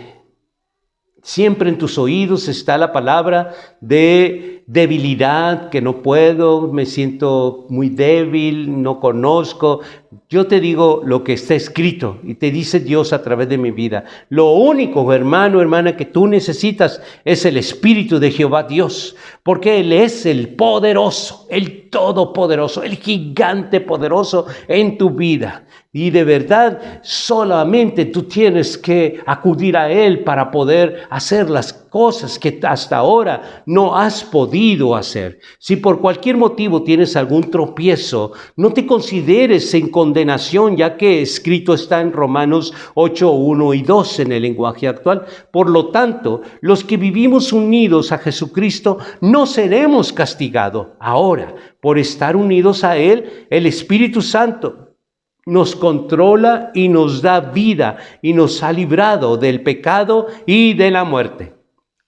S1: siempre en tus oídos está la palabra de debilidad, que no puedo, me siento muy débil, no conozco. Yo te digo lo que está escrito y te dice Dios a través de mi vida. Lo único, hermano, hermana, que tú necesitas es el Espíritu de Jehová Dios, porque Él es el poderoso, el todopoderoso, el gigante poderoso en tu vida. Y de verdad, solamente tú tienes que acudir a Él para poder hacer las cosas que hasta ahora no has podido hacer. Si por cualquier motivo tienes algún tropiezo, no te consideres en condenación, ya que escrito está en Romanos 8, 1 y 2 en el lenguaje actual. Por lo tanto, los que vivimos unidos a Jesucristo no seremos castigados. Ahora, por estar unidos a Él, el Espíritu Santo nos controla y nos da vida y nos ha librado del pecado y de la muerte.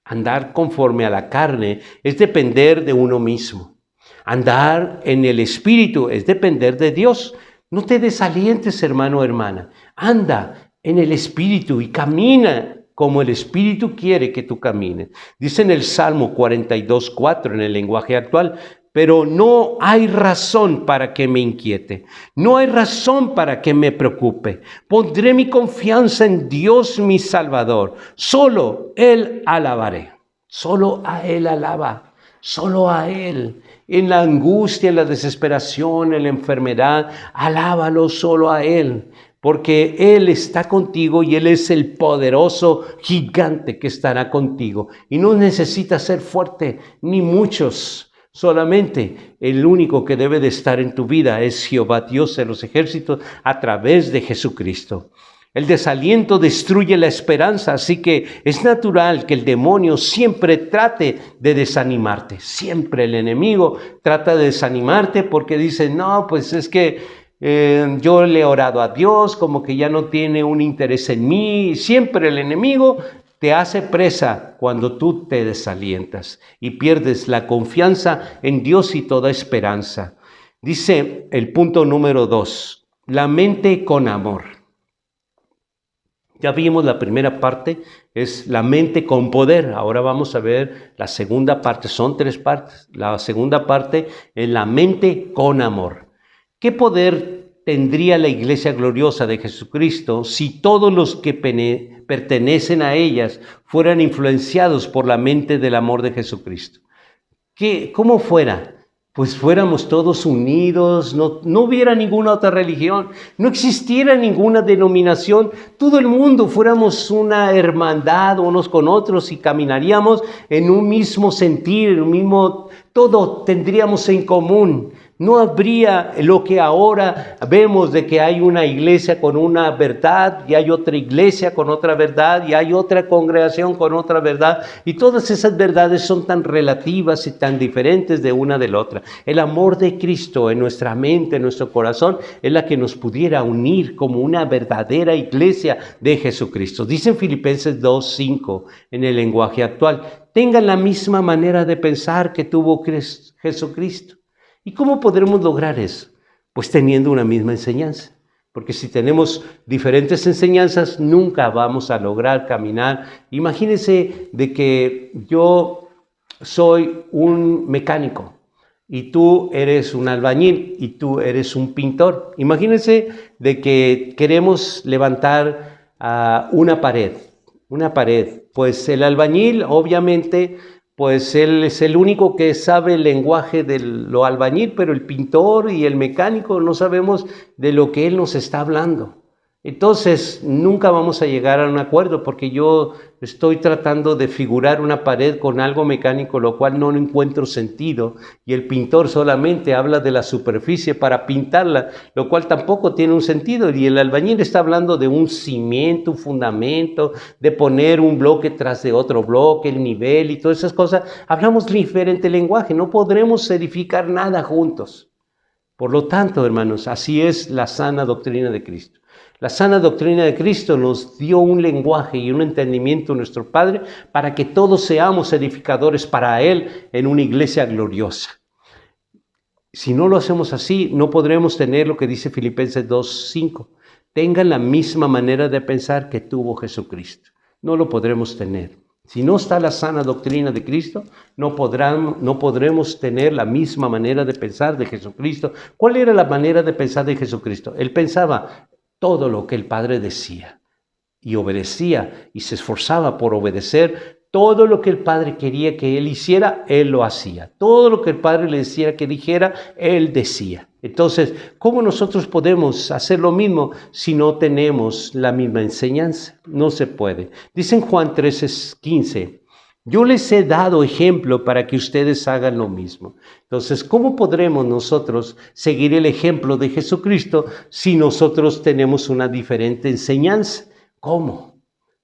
S1: Andar conforme a la carne es depender de uno mismo. Andar en el Espíritu es depender de Dios. No te desalientes, hermano o hermana. Anda en el Espíritu y camina como el Espíritu quiere que tú camines. Dice en el Salmo 42:4 en el lenguaje actual: pero no hay razón para que me inquiete, no hay razón para que me preocupe. Pondré mi confianza en Dios mi Salvador, solo Él alabaré, solo a Él alaba, solo a Él. En la angustia, en la desesperación, en la enfermedad, alábalo solo a Él, porque Él está contigo y Él es el poderoso gigante que estará contigo. Y no necesitas ser fuerte, ni muchos. Solamente el único que debe de estar en tu vida es Jehová Dios de los ejércitos a través de Jesucristo. El desaliento destruye la esperanza, así que es natural que el demonio siempre trate de desanimarte. Siempre el enemigo trata de desanimarte porque dice: no, pues es que yo le he orado a Dios, como que ya no tiene un interés en mí. Siempre el enemigo te hace presa cuando tú te desalientas y pierdes la confianza en Dios y toda esperanza. Dice el punto número 2, la mente con amor. Ya vimos la primera parte, es la mente con poder. Ahora vamos a ver la segunda parte, son 3 partes. La segunda parte es la mente con amor. ¿Qué poder tendría la iglesia gloriosa de Jesucristo si todos los que pertenecen a ellas fueran influenciados por la mente del amor de Jesucristo? ¿Cómo fuera? Pues fuéramos todos unidos, no hubiera ninguna otra religión, no existiera ninguna denominación, todo el mundo fuéramos una hermandad unos con otros y caminaríamos en un mismo sentir, en un mismo, todo tendríamos en común. No habría lo que ahora vemos de que hay una iglesia con una verdad y hay otra iglesia con otra verdad y hay otra congregación con otra verdad, y todas esas verdades son tan relativas y tan diferentes de una de la otra. El amor de Cristo en nuestra mente, en nuestro corazón, es la que nos pudiera unir como una verdadera iglesia de Jesucristo. Dice en Filipenses 2:5 en el lenguaje actual: tengan la misma manera de pensar que tuvo Jesucristo. ¿Y cómo podremos lograr eso? Pues teniendo una misma enseñanza. Porque si tenemos diferentes enseñanzas, nunca vamos a lograr caminar. Imagínense de que yo soy un mecánico y tú eres un albañil y tú eres un pintor. Imagínense de que queremos levantar una pared. Pues el albañil, obviamente, pues él es el único que sabe el lenguaje de lo albañil, pero el pintor y el mecánico no sabemos de lo que él nos está hablando. Entonces nunca vamos a llegar a un acuerdo porque yo estoy tratando de figurar una pared con algo mecánico, lo cual no encuentro sentido, y el pintor solamente habla de la superficie para pintarla, lo cual tampoco tiene un sentido, y el albañil está hablando de un cimiento, un fundamento, de poner un bloque tras de otro bloque, el nivel y todas esas cosas. Hablamos diferente lenguaje, no podremos edificar nada juntos. Por lo tanto, hermanos, así es la sana doctrina de Cristo. La sana doctrina de Cristo nos dio un lenguaje y un entendimiento a nuestro Padre para que todos seamos edificadores para Él en una iglesia gloriosa. Si no lo hacemos así, no podremos tener lo que dice Filipenses 2:5. Tengan la misma manera de pensar que tuvo Jesucristo. No lo podremos tener. Si no está la sana doctrina de Cristo, no podremos tener la misma manera de pensar de Jesucristo. ¿Cuál era la manera de pensar de Jesucristo? Él pensaba todo lo que el Padre decía y obedecía y se esforzaba por obedecer. Todo lo que el Padre quería que Él hiciera, Él lo hacía. Todo lo que el Padre le decía que dijera, Él decía. Entonces, ¿cómo nosotros podemos hacer lo mismo si no tenemos la misma enseñanza? No se puede. Dice en Juan 13:15, Yo les he dado ejemplo para que ustedes hagan lo mismo. Entonces, ¿cómo podremos nosotros seguir el ejemplo de Jesucristo si nosotros tenemos una diferente enseñanza? ¿Cómo?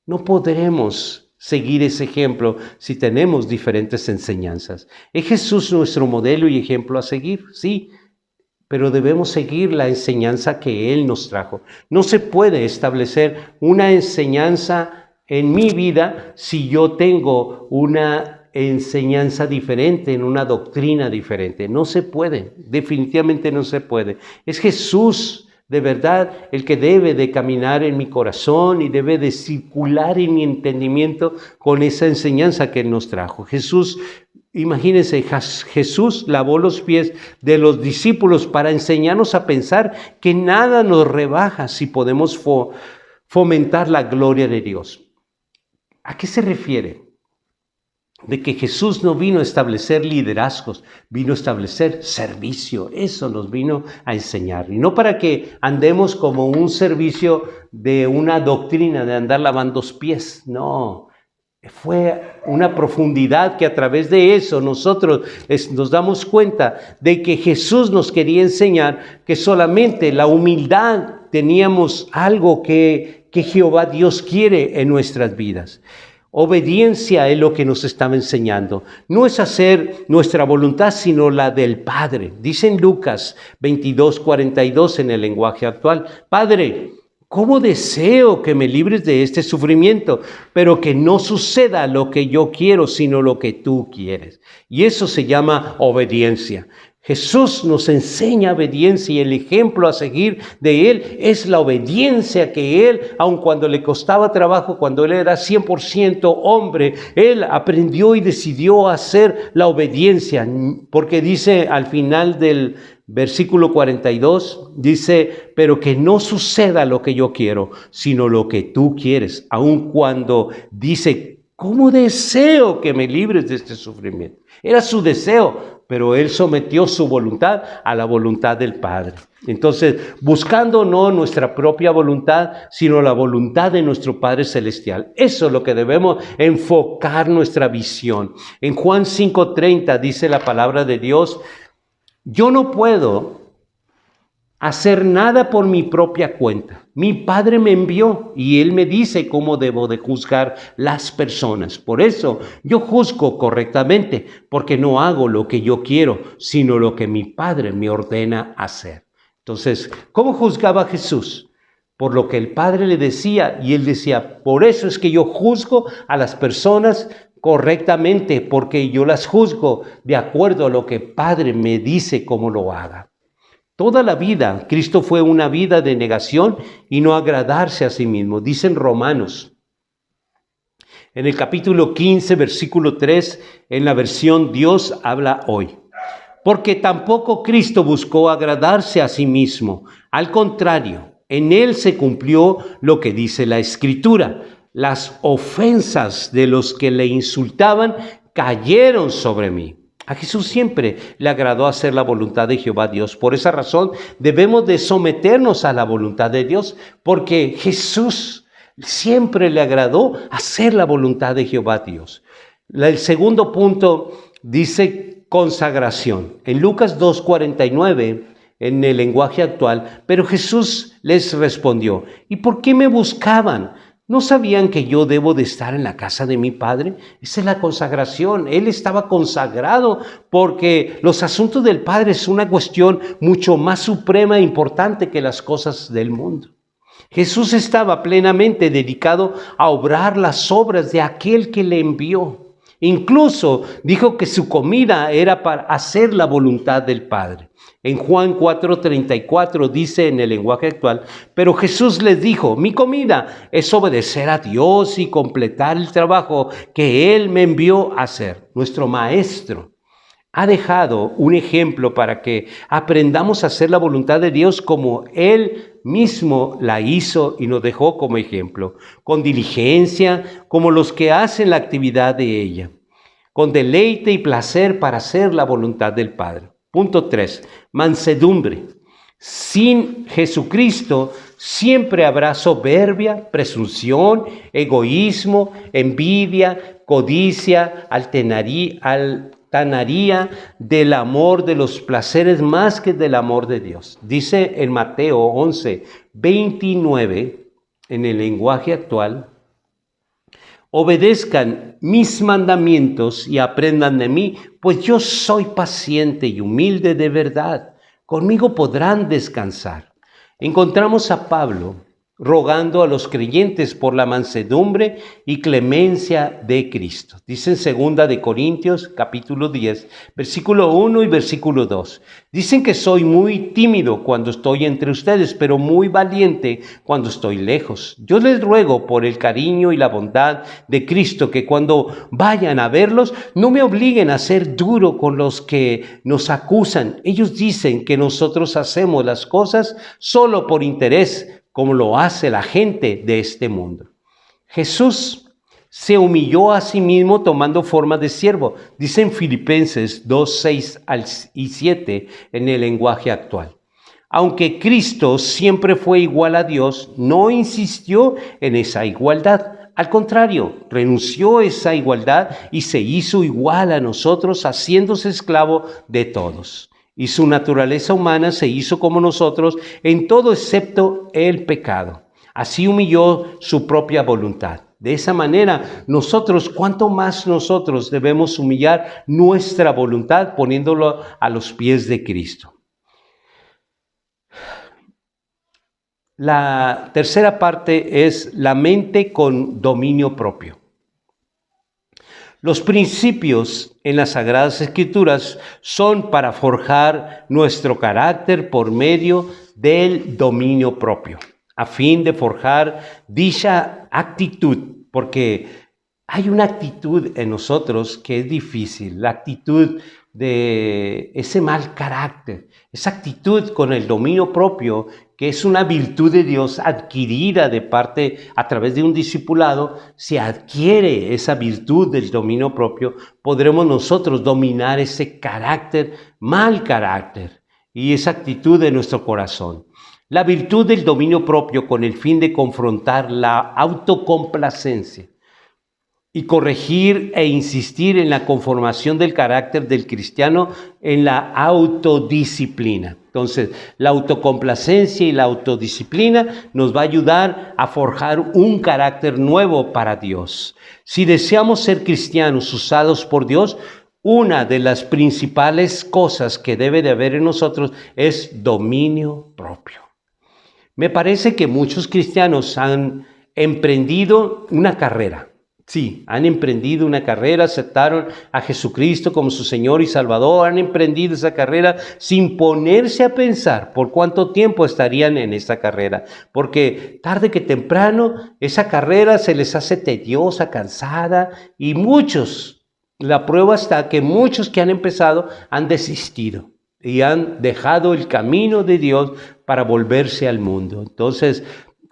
S1: No podremos seguir ese ejemplo si tenemos diferentes enseñanzas. ¿Es Jesús nuestro modelo y ejemplo a seguir? Sí, pero debemos seguir la enseñanza que Él nos trajo. No se puede establecer una enseñanza en mi vida si yo tengo una enseñanza diferente, en una doctrina diferente. No se puede, definitivamente no se puede. Es Jesús de verdad el que debe de caminar en mi corazón y debe de circular en mi entendimiento con esa enseñanza que Él nos trajo. Jesús, imagínense, Jesús lavó los pies de los discípulos para enseñarnos a pensar que nada nos rebaja si podemos fomentar la gloria de Dios. ¿A qué se refiere? De que Jesús no vino a establecer liderazgos, vino a establecer servicio. Eso nos vino a enseñar. Y no para que andemos como un servicio de una doctrina de andar lavando los pies. No, fue una profundidad que a través de eso nosotros nos damos cuenta de que Jesús nos quería enseñar que solamente la humildad teníamos algo que Jehová Dios quiere en nuestras vidas. Obediencia es lo que nos estaba enseñando. No es hacer nuestra voluntad, sino la del Padre. Dice en Lucas 22:42 en el lenguaje actual: Padre, ¿cómo deseo que me libres de este sufrimiento? Pero que no suceda lo que yo quiero, sino lo que tú quieres. Y eso se llama obediencia. Jesús nos enseña obediencia y el ejemplo a seguir de Él es la obediencia que Él, aun cuando le costaba trabajo, cuando Él era 100% hombre, Él aprendió y decidió hacer la obediencia. Porque dice al final del versículo 42, dice, pero que no suceda lo que yo quiero, sino lo que tú quieres. Aun cuando dice, ¿cómo deseo que me libres de este sufrimiento? Era su deseo, pero Él sometió su voluntad a la voluntad del Padre. Entonces, buscando no nuestra propia voluntad, sino la voluntad de nuestro Padre Celestial. Eso es lo que debemos enfocar nuestra visión. En Juan 5:30 dice la palabra de Dios: yo no puedo hacer nada por mi propia cuenta. Mi Padre me envió y Él me dice cómo debo de juzgar las personas. Por eso yo juzgo correctamente, porque no hago lo que yo quiero, sino lo que mi Padre me ordena hacer. Entonces, ¿cómo juzgaba Jesús? Por lo que el Padre le decía, y Él decía, por eso es que yo juzgo a las personas correctamente, porque yo las juzgo de acuerdo a lo que el Padre me dice cómo lo haga. Toda la vida, Cristo fue una vida de negación y no agradarse a sí mismo. Dicen Romanos, en el capítulo 15, versículo 3, en la versión Dios habla hoy. Porque tampoco Cristo buscó agradarse a sí mismo. Al contrario, en Él se cumplió lo que dice la Escritura. Las ofensas de los que le insultaban cayeron sobre mí. A Jesús siempre le agradó hacer la voluntad de Jehová Dios. Por esa razón debemos de someternos a la voluntad de Dios, porque Jesús siempre le agradó hacer la voluntad de Jehová Dios. El segundo punto dice consagración. En Lucas 2:49, en el lenguaje actual, pero Jesús les respondió: ¿y por qué me buscaban? ¿No sabían que yo debo de estar en la casa de mi Padre? Esa es la consagración. Él estaba consagrado porque los asuntos del Padre es una cuestión mucho más suprema e importante que las cosas del mundo. Jesús estaba plenamente dedicado a obrar las obras de aquel que le envió. Incluso dijo que su comida era para hacer la voluntad del Padre. En Juan 4:34 dice en el lenguaje actual: pero Jesús les dijo, mi comida es obedecer a Dios y completar el trabajo que Él me envió a hacer. Nuestro Maestro ha dejado un ejemplo para que aprendamos a hacer la voluntad de Dios como Él mismo la hizo y nos dejó como ejemplo, con diligencia, como los que hacen la actividad de ella, con deleite y placer para hacer la voluntad del Padre. Punto 3, mansedumbre. Sin Jesucristo siempre habrá soberbia, presunción, egoísmo, envidia, codicia, altanería del amor de los placeres más que del amor de Dios. Dice en Mateo 11:29, en el lenguaje actual: obedezcan mis mandamientos y aprendan de mí, pues yo soy paciente y humilde de verdad. Conmigo podrán descansar. Encontramos a Pablo rogando a los creyentes por la mansedumbre y clemencia de Cristo. Dice en 2 de Corintios, capítulo 10, versículo 1 y versículo 2. Dicen que soy muy tímido cuando estoy entre ustedes, pero muy valiente cuando estoy lejos. Yo les ruego por el cariño y la bondad de Cristo que cuando vayan a verlos, no me obliguen a ser duro con los que nos acusan. Ellos dicen que nosotros hacemos las cosas solo por interés, como lo hace la gente de este mundo. Jesús se humilló a sí mismo tomando forma de siervo. Dice en Filipenses 2:6-7 en el lenguaje actual. Aunque Cristo siempre fue igual a Dios, no insistió en esa igualdad. Al contrario, renunció a esa igualdad y se hizo igual a nosotros, haciéndose esclavo de todos. Y su naturaleza humana se hizo como nosotros en todo excepto el pecado. Así humilló su propia voluntad. De esa manera, cuánto más nosotros debemos humillar nuestra voluntad poniéndolo a los pies de Cristo. La tercera parte es la mente con dominio propio. Los principios en las Sagradas Escrituras son para forjar nuestro carácter por medio del dominio propio, a fin de forjar dicha actitud, porque hay una actitud en nosotros que es difícil, la actitud de ese mal carácter, esa actitud con el dominio propio, que es una virtud de Dios adquirida a través de un discipulado. Si adquiere esa virtud del dominio propio, podremos nosotros dominar ese mal carácter y esa actitud de nuestro corazón. La virtud del dominio propio con el fin de confrontar la autocomplacencia y corregir e insistir en la conformación del carácter del cristiano en la autodisciplina. Entonces, la autocomplacencia y la autodisciplina nos va a ayudar a forjar un carácter nuevo para Dios. Si deseamos ser cristianos usados por Dios, una de las principales cosas que debe de haber en nosotros es dominio propio. Me parece que muchos cristianos han emprendido una carrera. Sí, han emprendido una carrera, aceptaron a Jesucristo como su Señor y Salvador, han emprendido esa carrera sin ponerse a pensar por cuánto tiempo estarían en esa carrera, porque tarde que temprano esa carrera se les hace tediosa, cansada, y la prueba está que muchos que han empezado han desistido y han dejado el camino de Dios para volverse al mundo. Entonces,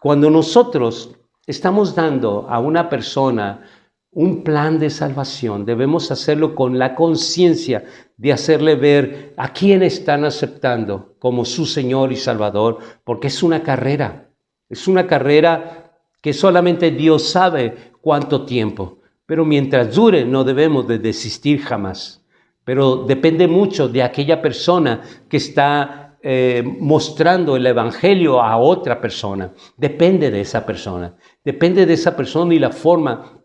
S1: cuando nosotros estamos dando a una persona un plan de salvación, debemos hacerlo con la conciencia de hacerle ver a quién están aceptando como su Señor y Salvador, porque es una carrera que solamente Dios sabe cuánto tiempo, pero mientras dure no debemos de desistir jamás. Pero depende mucho de aquella persona que está mostrando el evangelio a otra persona. Depende de esa persona y la forma.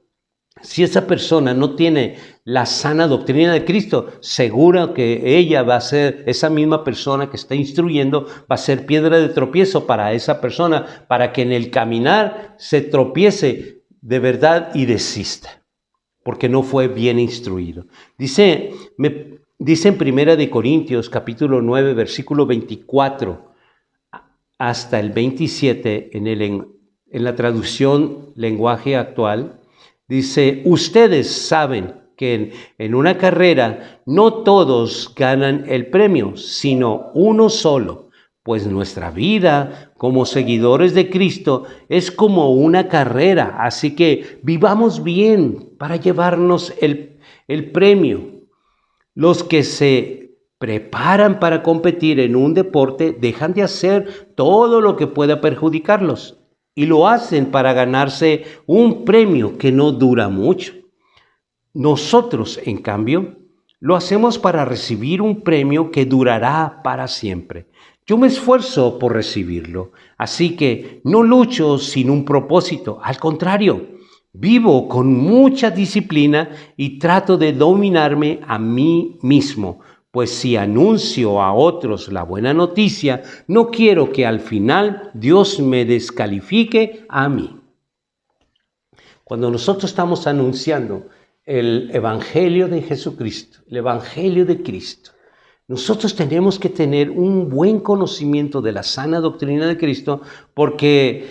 S1: Si esa persona no tiene la sana doctrina de Cristo, seguro que ella va a ser, esa misma persona que está instruyendo, va a ser piedra de tropiezo para esa persona, para que en el caminar se tropiece de verdad y desista, porque no fue bien instruido. Dice en 1 Corintios capítulo 9, versículo 24 hasta el 27, en la traducción lenguaje actual, dice: ustedes saben que en una carrera no todos ganan el premio, sino uno solo. Pues nuestra vida como seguidores de Cristo es como una carrera, así que vivamos bien para llevarnos el premio. Los que se preparan para competir en un deporte dejan de hacer todo lo que pueda perjudicarlos y lo hacen para ganarse un premio que no dura mucho. Nosotros, en cambio, lo hacemos para recibir un premio que durará para siempre. Yo me esfuerzo por recibirlo, así que no lucho sin un propósito. Al contrario, vivo con mucha disciplina y trato de dominarme a mí mismo, pues si anuncio a otros la buena noticia, no quiero que al final Dios me descalifique a mí. Cuando nosotros estamos anunciando el Evangelio de Jesucristo, el Evangelio de Cristo, nosotros tenemos que tener un buen conocimiento de la sana doctrina de Cristo, porque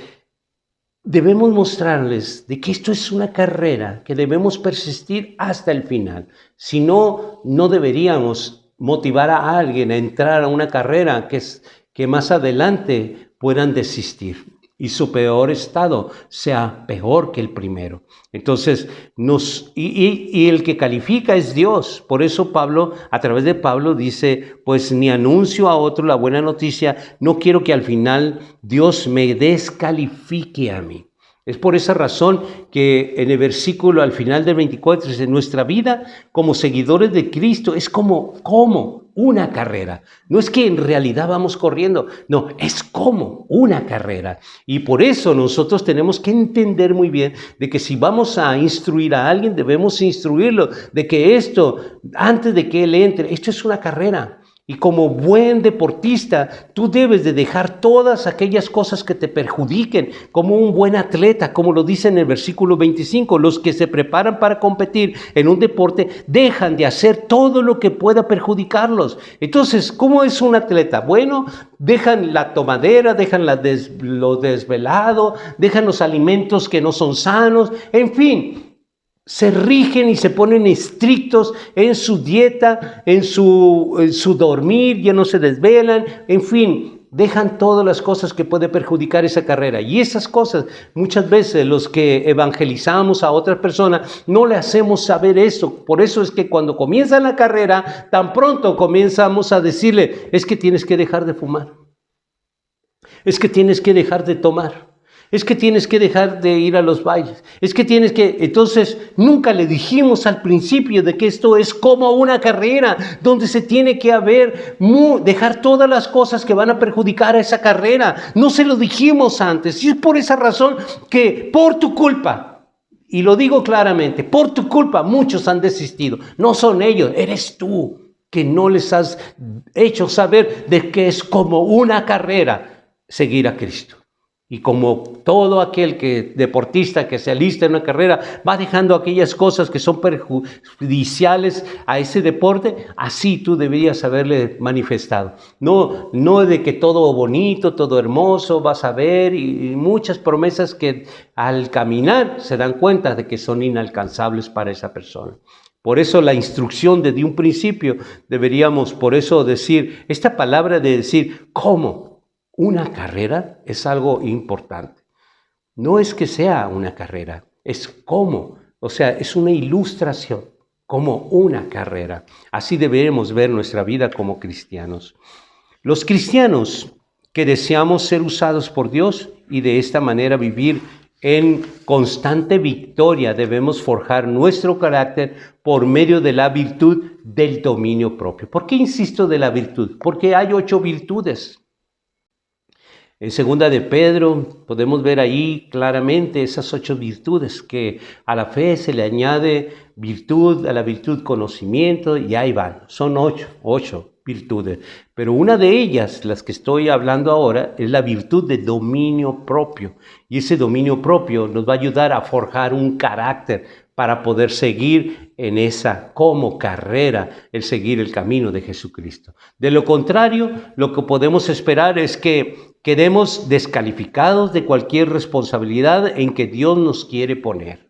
S1: debemos mostrarles de que esto es una carrera que debemos persistir hasta el final. Si no, no deberíamos motivar a alguien a entrar a una carrera que más adelante puedan desistir y su peor estado sea peor que el primero. Entonces, el que califica es Dios. Por eso Pablo, a través de Pablo, dice, pues ni anuncio a otro la buena noticia, no quiero que al final Dios me descalifique a mí. Es por esa razón que en el versículo al final del 24 dice, nuestra vida como seguidores de Cristo es como una carrera. No es que en realidad vamos corriendo, no, es como una carrera. Y por eso nosotros tenemos que entender muy bien de que si vamos a instruir a alguien, debemos instruirlo, de que esto, antes de que él entre, esto es una carrera. Y como buen deportista, tú debes de dejar todas aquellas cosas que te perjudiquen, como un buen atleta, como lo dice en el versículo 25, los que se preparan para competir en un deporte dejan de hacer todo lo que pueda perjudicarlos. Entonces, ¿cómo es un atleta? Bueno, dejan la tomadera, dejan lo desvelado, dejan los alimentos que no son sanos, en fin. Se rigen y se ponen estrictos en su dieta, en su dormir, ya no se desvelan, en fin, dejan todas las cosas que pueden perjudicar esa carrera. Y esas cosas, muchas veces los que evangelizamos a otras personas, no le hacemos saber eso. Por eso es que cuando comienza la carrera, tan pronto comenzamos a decirle, es que tienes que dejar de fumar, es que tienes que dejar de tomar. Es que tienes que dejar de ir a los bailes. Es que tienes que... Entonces, nunca le dijimos al principio de que esto es como una carrera, donde se tiene que dejar todas las cosas que van a perjudicar a esa carrera. No se lo dijimos antes. Y es por esa razón que por tu culpa, y lo digo claramente, por tu culpa muchos han desistido. No son ellos, eres tú que no les has hecho saber de que es como una carrera seguir a Cristo. Y como todo aquel deportista que se alista en una carrera va dejando aquellas cosas que son perjudiciales a ese deporte, así tú deberías haberle manifestado. No de que todo bonito, todo hermoso vas a ver y muchas promesas que al caminar se dan cuenta de que son inalcanzables para esa persona. Por eso la instrucción desde un principio deberíamos, por eso decir, esta palabra de decir, ¿cómo? Una carrera es algo importante. No es que sea una carrera, es cómo. O sea, es una ilustración, como una carrera. Así deberemos ver nuestra vida como cristianos. Los cristianos que deseamos ser usados por Dios y de esta manera vivir en constante victoria, debemos forjar nuestro carácter por medio de la virtud del dominio propio. ¿Por qué insisto de la virtud? Porque hay 8 virtudes. En segunda de Pedro podemos ver ahí claramente esas 8 virtudes, que a la fe se le añade virtud, a la virtud conocimiento, y ahí van, son 8 virtudes. Pero una de ellas, las que estoy hablando ahora, es la virtud de dominio propio. Y ese dominio propio nos va a ayudar a forjar un carácter para poder seguir en esa como carrera, el seguir el camino de Jesucristo. De lo contrario, lo que podemos esperar es que quedemos descalificados de cualquier responsabilidad en que Dios nos quiere poner.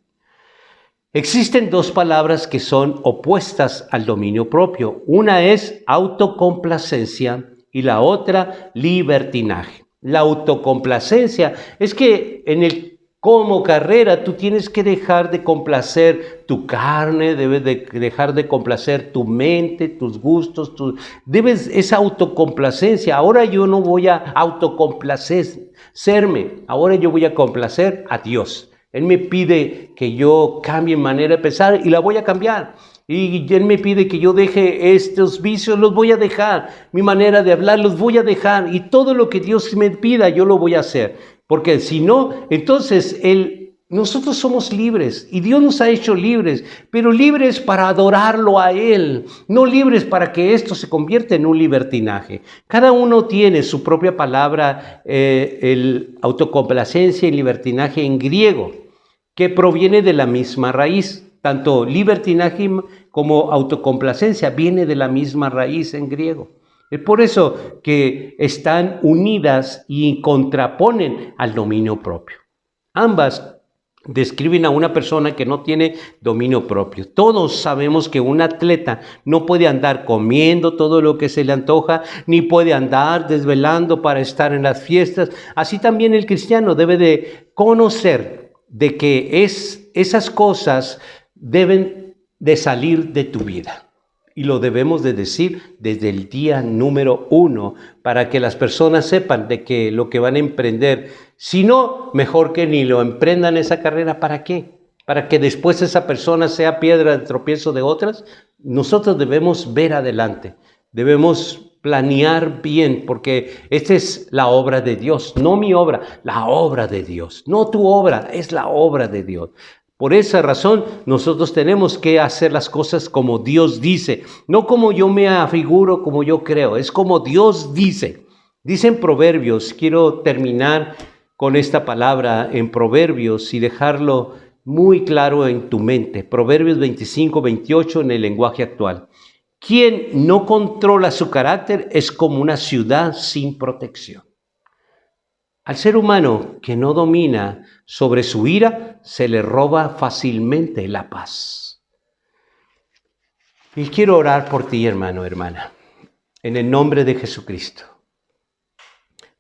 S1: Existen 2 palabras que son opuestas al dominio propio. Una es autocomplacencia y la otra libertinaje. La autocomplacencia es que en el Como carrera, tú tienes que dejar de complacer tu carne, debes de dejar de complacer tu mente, tus gustos, esa autocomplacencia. Ahora yo no voy a autocomplacerme, ahora yo voy a complacer a Dios. Él me pide que yo cambie mi manera de pensar y la voy a cambiar. Y Él me pide que yo deje estos vicios, los voy a dejar. Mi manera de hablar, los voy a dejar. Y todo lo que Dios me pida, yo lo voy a hacer. Porque si no, entonces nosotros somos libres y Dios nos ha hecho libres, pero libres para adorarlo a Él, no libres para que esto se convierta en un libertinaje. Cada uno tiene su propia palabra, el autocomplacencia y libertinaje en griego, que proviene de la misma raíz. Tanto libertinaje como autocomplacencia viene de la misma raíz en griego. Es por eso que están unidas y contraponen al dominio propio. Ambas describen a una persona que no tiene dominio propio. Todos sabemos que un atleta no puede andar comiendo todo lo que se le antoja, ni puede andar desvelando para estar en las fiestas. Así también el cristiano debe de conocer de que esas cosas deben de salir de tu vida. Y lo debemos de decir desde el día número 1 para que las personas sepan de que lo que van a emprender, si no, mejor que ni lo emprendan esa carrera. ¿Para qué? Para que después esa persona sea piedra de tropiezo de otras. Nosotros debemos ver adelante, debemos planear bien, porque esta es la obra de Dios, no mi obra, la obra de Dios, no tu obra, es la obra de Dios. Por esa razón, nosotros tenemos que hacer las cosas como Dios dice, no como yo me afiguro, como yo creo, es como Dios dice. Dice en Proverbios, quiero terminar con esta palabra en Proverbios y dejarlo muy claro en tu mente. Proverbios 25-28 en el lenguaje actual. Quien no controla su carácter es como una ciudad sin protección. Al ser humano que no domina sobre su ira, se le roba fácilmente la paz. Y quiero orar por ti, hermano, hermana, en el nombre de Jesucristo.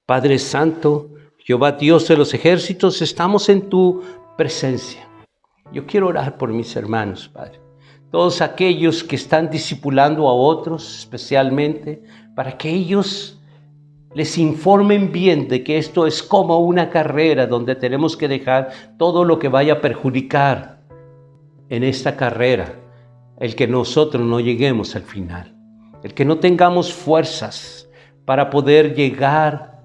S1: Padre Santo, Jehová Dios de los ejércitos, estamos en tu presencia. Yo quiero orar por mis hermanos, Padre. Todos aquellos que están discipulando a otros, especialmente, para que ellos les informen bien de que esto es como una carrera donde tenemos que dejar todo lo que vaya a perjudicar en esta carrera, el que nosotros no lleguemos al final, el que no tengamos fuerzas para poder llegar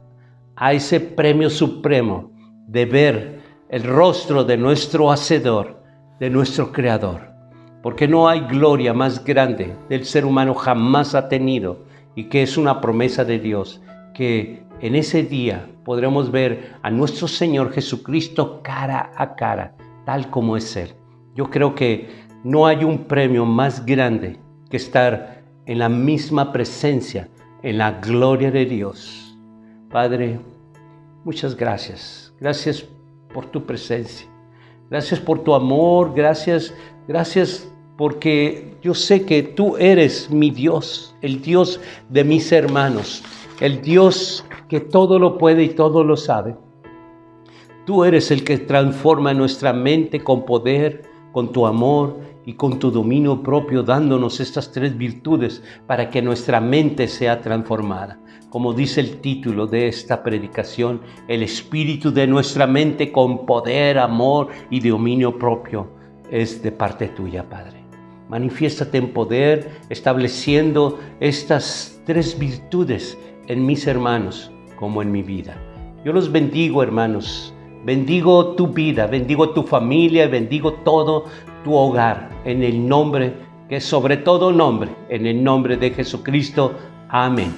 S1: a ese premio supremo de ver el rostro de nuestro Hacedor, de nuestro Creador, porque no hay gloria más grande del ser humano jamás ha tenido y que es una promesa de Dios, que en ese día podremos ver a nuestro Señor Jesucristo cara a cara, tal como es Él. Yo creo que no hay un premio más grande que estar en la misma presencia, en la gloria de Dios. Padre, muchas gracias. Gracias por tu presencia. Gracias por tu amor. Gracias porque yo sé que tú eres mi Dios, el Dios de mis hermanos. El Dios que todo lo puede y todo lo sabe. Tú eres el que transforma nuestra mente con poder, con tu amor y con tu dominio propio, dándonos estas 3 virtudes para que nuestra mente sea transformada. Como dice el título de esta predicación, el espíritu de nuestra mente con poder, amor y dominio propio es de parte tuya, Padre. Manifiéstate en poder, estableciendo estas 3 virtudes en mis hermanos como en mi vida. Yo los bendigo, hermanos. Bendigo tu vida, bendigo tu familia, bendigo todo tu hogar en el nombre que es sobre todo nombre, en el nombre de Jesucristo. Amén.